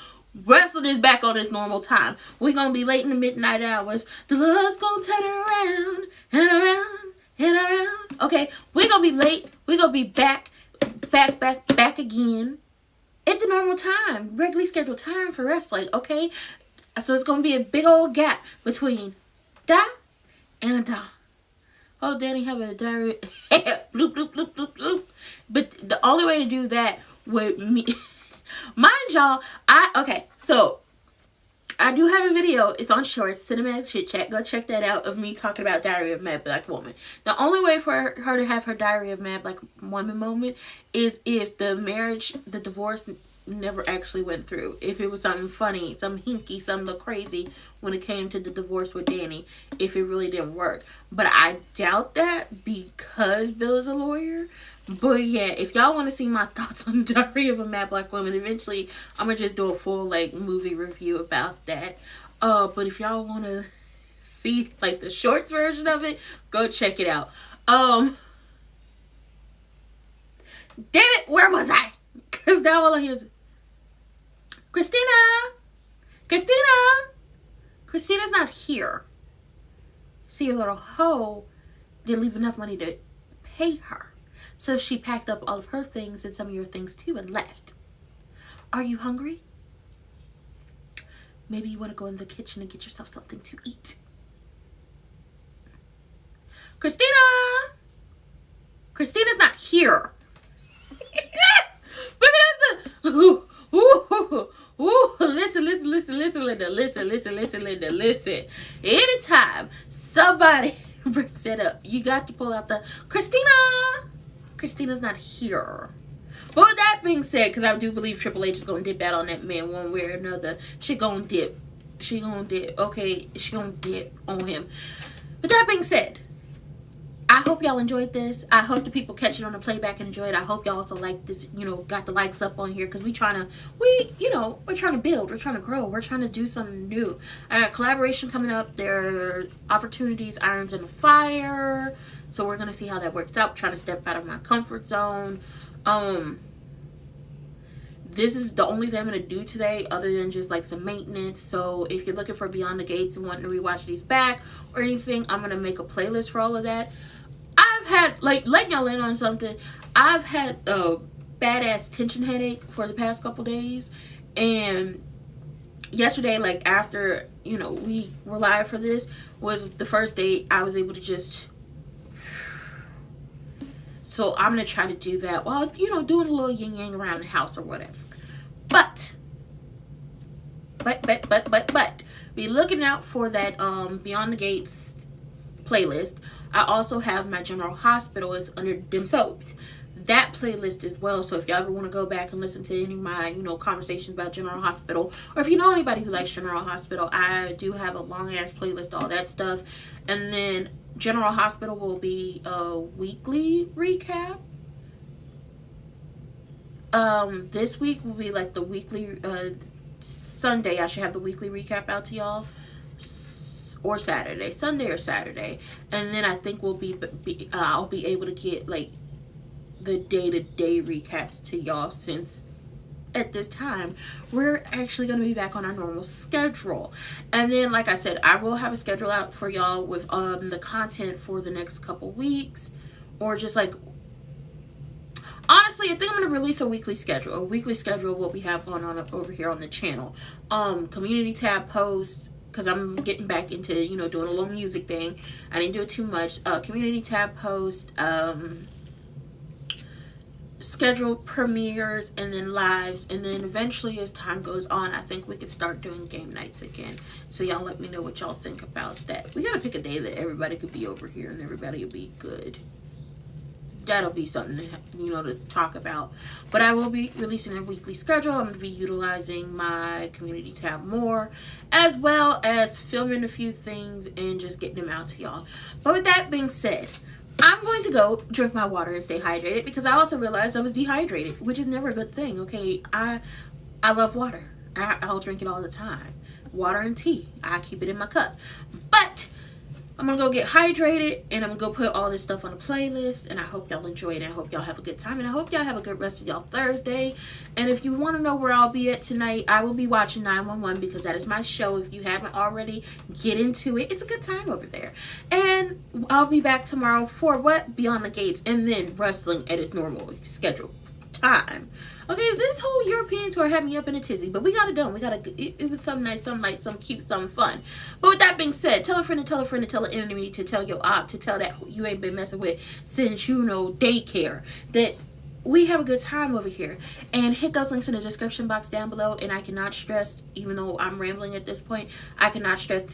wrestling is back on its normal time. We're gonna be late in the midnight hours. The Lord's gonna turn it around and around and around. Okay, we're gonna be late. We're gonna be back again at the normal time, regularly scheduled time for wrestling. Okay, so it's gonna be a big old gap between da and da. Oh, Danny have a diarrhea. Bloop, bloop, bloop, bloop, bloop. But the only way to do that with me, mind y'all, so I do have a video. It's on Shorts, Cinematic Chit Chat. Go check that out, of me talking about Diary of Mad Black Woman. The only way for her to have her Diary of Mad Black Woman moment is if the divorce never actually went through. If it was something funny, some hinky, something look crazy when it came to the divorce with Danny, if it really didn't work. But I doubt that because Bill is a lawyer. But yeah, if y'all want to see my thoughts on Diary of a Mad Black Woman, eventually I'm gonna just do a full like movie review about that. But if y'all want to see like the shorts version of it, go check it out. Damn it, where was I? Because now all I hear is Christina's not here. See, a little hoe didn't leave enough money to pay her. So she packed up all of her things and some of your things too and left. Are you hungry? Maybe you want to go in the kitchen and get yourself something to eat. Christina's not here. Maybe that's the... Listen. Anytime somebody brings it up, you got to pull out the Christina's not here. But with that being said, because I do believe Triple H is going to dip out on that man one way or another, she going to dip she gonna dip. Okay, she gonna dip on him. With that being said, I hope y'all enjoyed this. I hope the people catch it on the playback and enjoy it. I hope y'all also like this, you know, got the likes up on here, because we're trying to build, we're trying to grow, we're trying to do something new. I got collaboration coming up. There are opportunities, irons in the fire. So we're gonna see how that works out. I'm trying to step out of my comfort zone. This is the only thing I'm going to do today other than just like some maintenance. So if you're looking for Beyond the Gates and wanting to rewatch these back or anything, I'm going to make a playlist for all of that. I've had, like, letting y'all in on something, I've had a badass tension headache for the past couple days. And yesterday, like, after, you know, we were live for this, was the first day I was able to just... So I'm going to try to do that while, you know, doing a little yin-yang around the house or whatever. But, be looking out for that Beyond the Gates playlist. I also have my General Hospital is under them soaps. That playlist as well. So if y'all ever want to go back and listen to any of my, you know, conversations about General Hospital, or if you know anybody who likes General Hospital, I do have a long-ass playlist, all that stuff. And then General Hospital will be a weekly recap. This week will be like the weekly, Sunday I should have the weekly recap out to y'all, or Saturday, Sunday or Saturday. And then I think I'll be able to get like the day-to-day recaps to y'all, since at this time we're actually going to be back on our normal schedule. And then, like I said, I will have a schedule out for y'all with the content for the next couple weeks, or just like, honestly, I think I'm going to release a weekly schedule of what we have going on over here on the channel. Community tab post, because I'm getting back into, you know, doing a little music thing. I didn't do it too much. Community tab post, schedule premieres, and then lives, and then eventually as time goes on, I think we could start doing game nights again. So y'all let me know what y'all think about that. We gotta pick a day that everybody could be over here and everybody will be good. That'll be something to, you know, to talk about. But I will be releasing a weekly schedule. I'm going to be utilizing my community tab more, as well as filming a few things and just getting them out to y'all. But with that being said, I'm going to go drink my water and stay hydrated, because I also realized I was dehydrated, which is never a good thing. Okay, I love water. I'll drink it all the time. Water and tea. I keep it in my cup. But I'm going to go get hydrated, and I'm going to go put all this stuff on a playlist, and I hope y'all enjoy it, and I hope y'all have a good time, and I hope y'all have a good rest of y'all Thursday. And if you want to know where I'll be at tonight, I will be watching 911, because that is my show. If you haven't already, get into it. It's a good time over there. And I'll be back tomorrow for what? Beyond the Gates, and then wrestling at its normal scheduled time. Okay, this whole European tour had me up in a tizzy, but we got it done. It was something nice, something light, something cute, something fun. But with that being said, tell a friend to tell a friend to tell an enemy to tell your op to tell that you ain't been messing with since, you know, daycare, that we have a good time over here. And hit those links in the description box down below. And I cannot stress, even though I'm rambling at this point, I cannot stress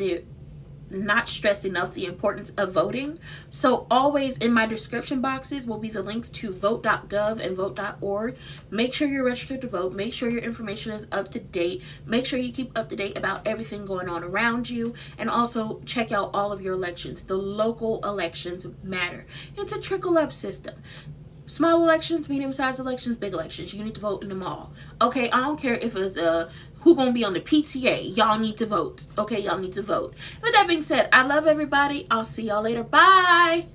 enough the importance of voting. So always in my description boxes will be the links to vote.gov and vote.org. Make sure you're registered to vote. Make sure your information is up to date. Make sure you keep up to date about everything going on around you. And also check out all of your elections. The local elections matter. It's a trickle-up system. Small elections, medium-sized elections, big elections. You need to vote in them all. Okay, I don't care if it's who gonna be on the PTA. Y'all need to vote. Okay, y'all need to vote. With that being said, I love everybody. I'll see y'all later. Bye.